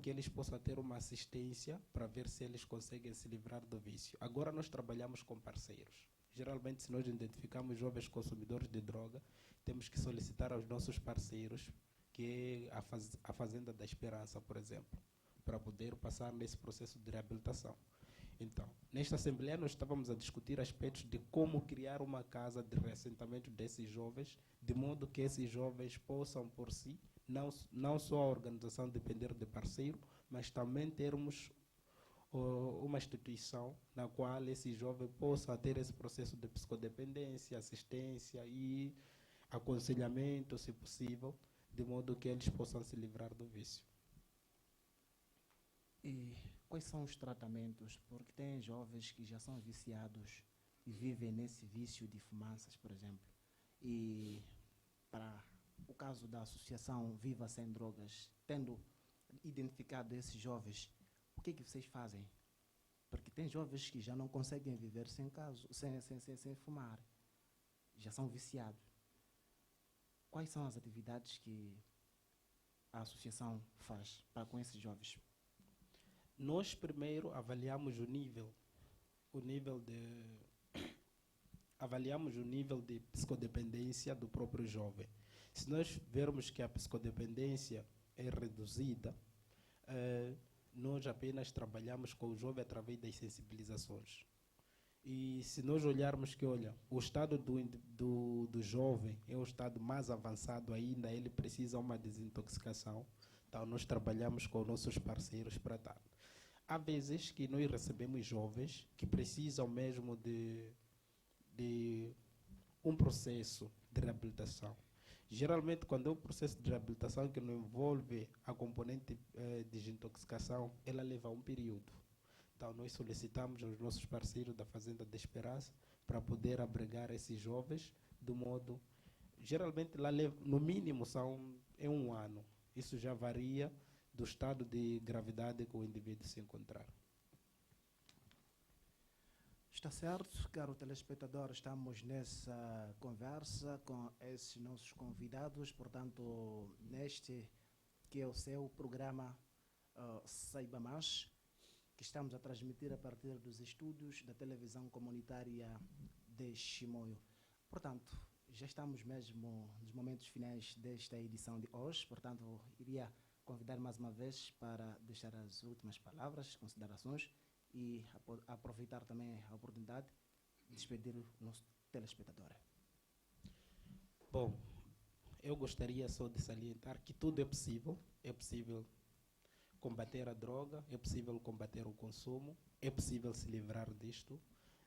M: eles possam ter uma assistência para ver se eles conseguem se livrar do vício. Agora nós trabalhamos com parceiros. Geralmente, se nós identificamos jovens consumidores de droga, temos que solicitar aos nossos parceiros, que é a Fazenda da Esperança, por exemplo, para poder passar nesse processo de reabilitação. Então, nesta Assembleia, nós estávamos a discutir aspectos de como criar uma casa de reassentamento desses jovens, de modo que esses jovens possam, por si, não só a organização depender de parceiro, mas também termos uma instituição na qual esse jovem possa ter esse processo de psicodependência, assistência e aconselhamento, se possível, de modo que eles possam se livrar do vício.
E: E quais são os tratamentos? Porque tem jovens que já são viciados e vivem nesse vício de fumaças, por exemplo. E para o caso da Associação Viva Sem Drogas, tendo identificado esses jovens, o que vocês fazem? Porque tem jovens que já não conseguem viver sem fumar, já são viciados. Quais são as atividades que a associação faz com esses jovens?
M: Nós primeiro avaliamos avaliamos o nível de psicodependência do próprio jovem. Se nós vermos que a psicodependência é reduzida, nós apenas trabalhamos com o jovem através das sensibilizações. E se nós olharmos que, olha, o estado do jovem é o estado mais avançado ainda, ele precisa de uma desintoxicação, então nós trabalhamos com nossos parceiros para tal. Há vezes que nós recebemos jovens que precisam mesmo de um processo de reabilitação. Geralmente, quando é um processo de reabilitação que não envolve a componente de desintoxicação, ela leva um período. Então, nós solicitamos aos nossos parceiros da Fazenda da Esperança para poder abrigar esses jovens do modo... Geralmente, lá no mínimo, é um ano. Isso já varia do estado de gravidade que o indivíduo se encontrar.
E: Está certo, caro telespectador, estamos nessa conversa com esses nossos convidados, portanto, neste que é o seu programa Saiba Mais, que estamos a transmitir a partir dos estúdios da televisão comunitária de Chimoio. Portanto, já estamos mesmo nos momentos finais desta edição de hoje, portanto, iria convidar mais uma vez para deixar as últimas palavras, considerações e aproveitar também a oportunidade de despedir o nosso telespectador.
M: Bom, eu gostaria só de salientar que tudo é possível combater a droga, é possível combater o consumo, é possível se livrar disto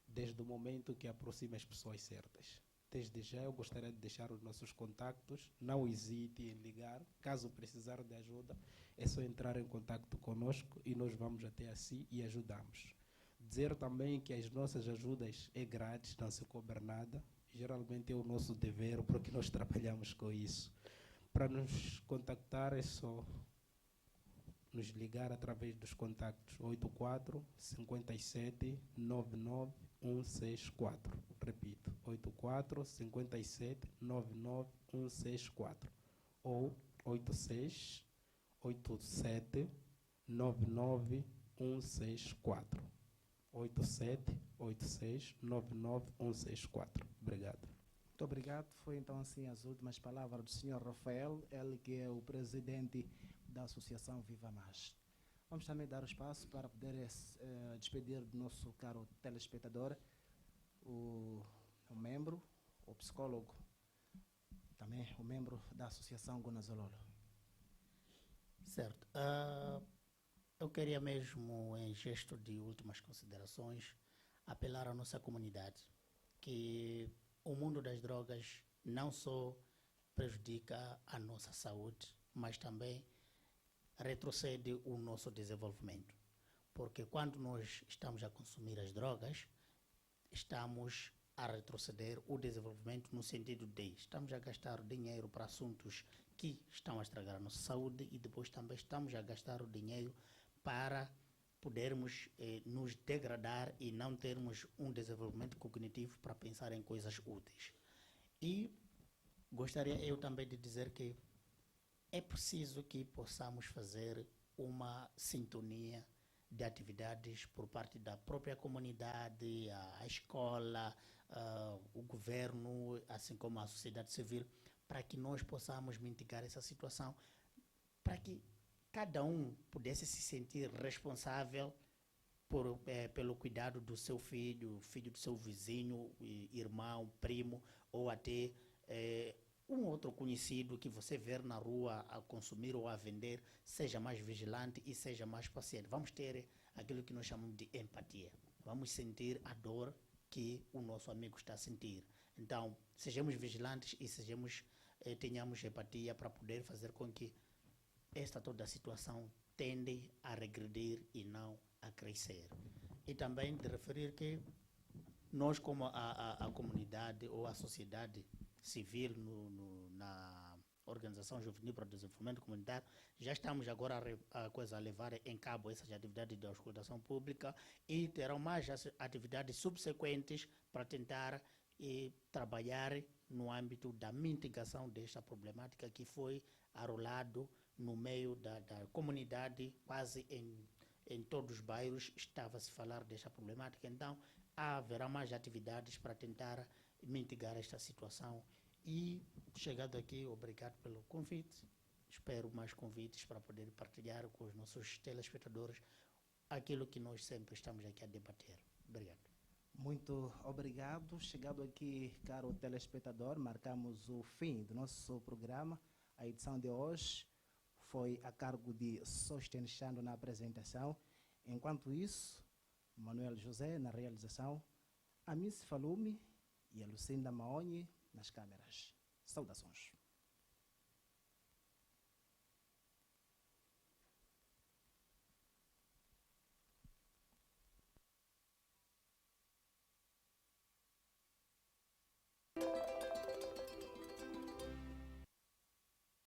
M: desde o momento que aproxima as pessoas certas. Desde já eu gostaria de deixar os nossos contactos, não hesite em ligar, caso precisar de ajuda, é só entrar em contato conosco e nós vamos até si e ajudamos. Dizer também que as nossas ajudas é grátis, não se cobra nada, geralmente é o nosso dever porque nós trabalhamos com isso. Para nos contactar é só nos ligar através dos contactos 84 57 99 164. Repito, 84 57 99 164 ou 86 87 99 164. 87 86 99 164. Obrigado.
E: Muito obrigado. Foi então assim as últimas palavras do Sr. Rafael, ele que é o presidente da Associação Viva Mais. Vamos também dar o espaço para poder despedir do nosso caro telespectador, o membro, o psicólogo, também o membro da Associação Gonazololo.
G: Certo. Eu queria mesmo, em gesto de últimas considerações, apelar à nossa comunidade que o mundo das drogas não só prejudica a nossa saúde, mas também retrocede o nosso desenvolvimento. Porque quando nós estamos a consumir as drogas, estamos a retroceder o desenvolvimento no sentido de estamos a gastar dinheiro para assuntos que estão a estragar a nossa saúde e depois também estamos a gastar o dinheiro para podermos nos degradar e não termos um desenvolvimento cognitivo para pensar em coisas úteis. E gostaria eu também de dizer que é preciso que possamos fazer uma sintonia de atividades por parte da própria comunidade, a escola, o governo, assim como a sociedade civil, para que nós possamos mitigar essa situação, para que cada um pudesse se sentir responsável pelo cuidado do seu filho, filho do seu vizinho, irmão, primo, ou até um outro conhecido que você vê na rua a consumir ou a vender, seja mais vigilante e seja mais paciente. Vamos ter aquilo que nós chamamos de empatia. Vamos sentir a dor que o nosso amigo está a sentir. Então, sejamos vigilantes e tenhamos empatia para poder fazer com que esta toda a situação tende a regredir e não a crescer. E também de referir que nós, como a comunidade ou a sociedade civil na Organização Juvenil para o Desenvolvimento Comunitário, já estamos agora a levar em cabo essas atividades de auscultação pública e terão mais atividades subsequentes para tentar trabalhar no âmbito da mitigação desta problemática que foi arrolado no meio da comunidade, quase em todos os bairros estava-se a falar desta problemática. Então, haverá mais atividades para tentar mitigar esta situação E, chegado aqui, obrigado pelo convite. Espero mais convites para poder partilhar com os nossos telespectadores aquilo que nós sempre estamos aqui a debater. Obrigado.
E: Muito obrigado. Chegado aqui, caro telespectador, marcamos o fim do nosso programa. A edição de hoje foi a cargo de Sosten Chando na apresentação. Enquanto isso, Manuel José na realização, a Miss Falume e a Lucinda Maonhi nas câmeras. Saudações.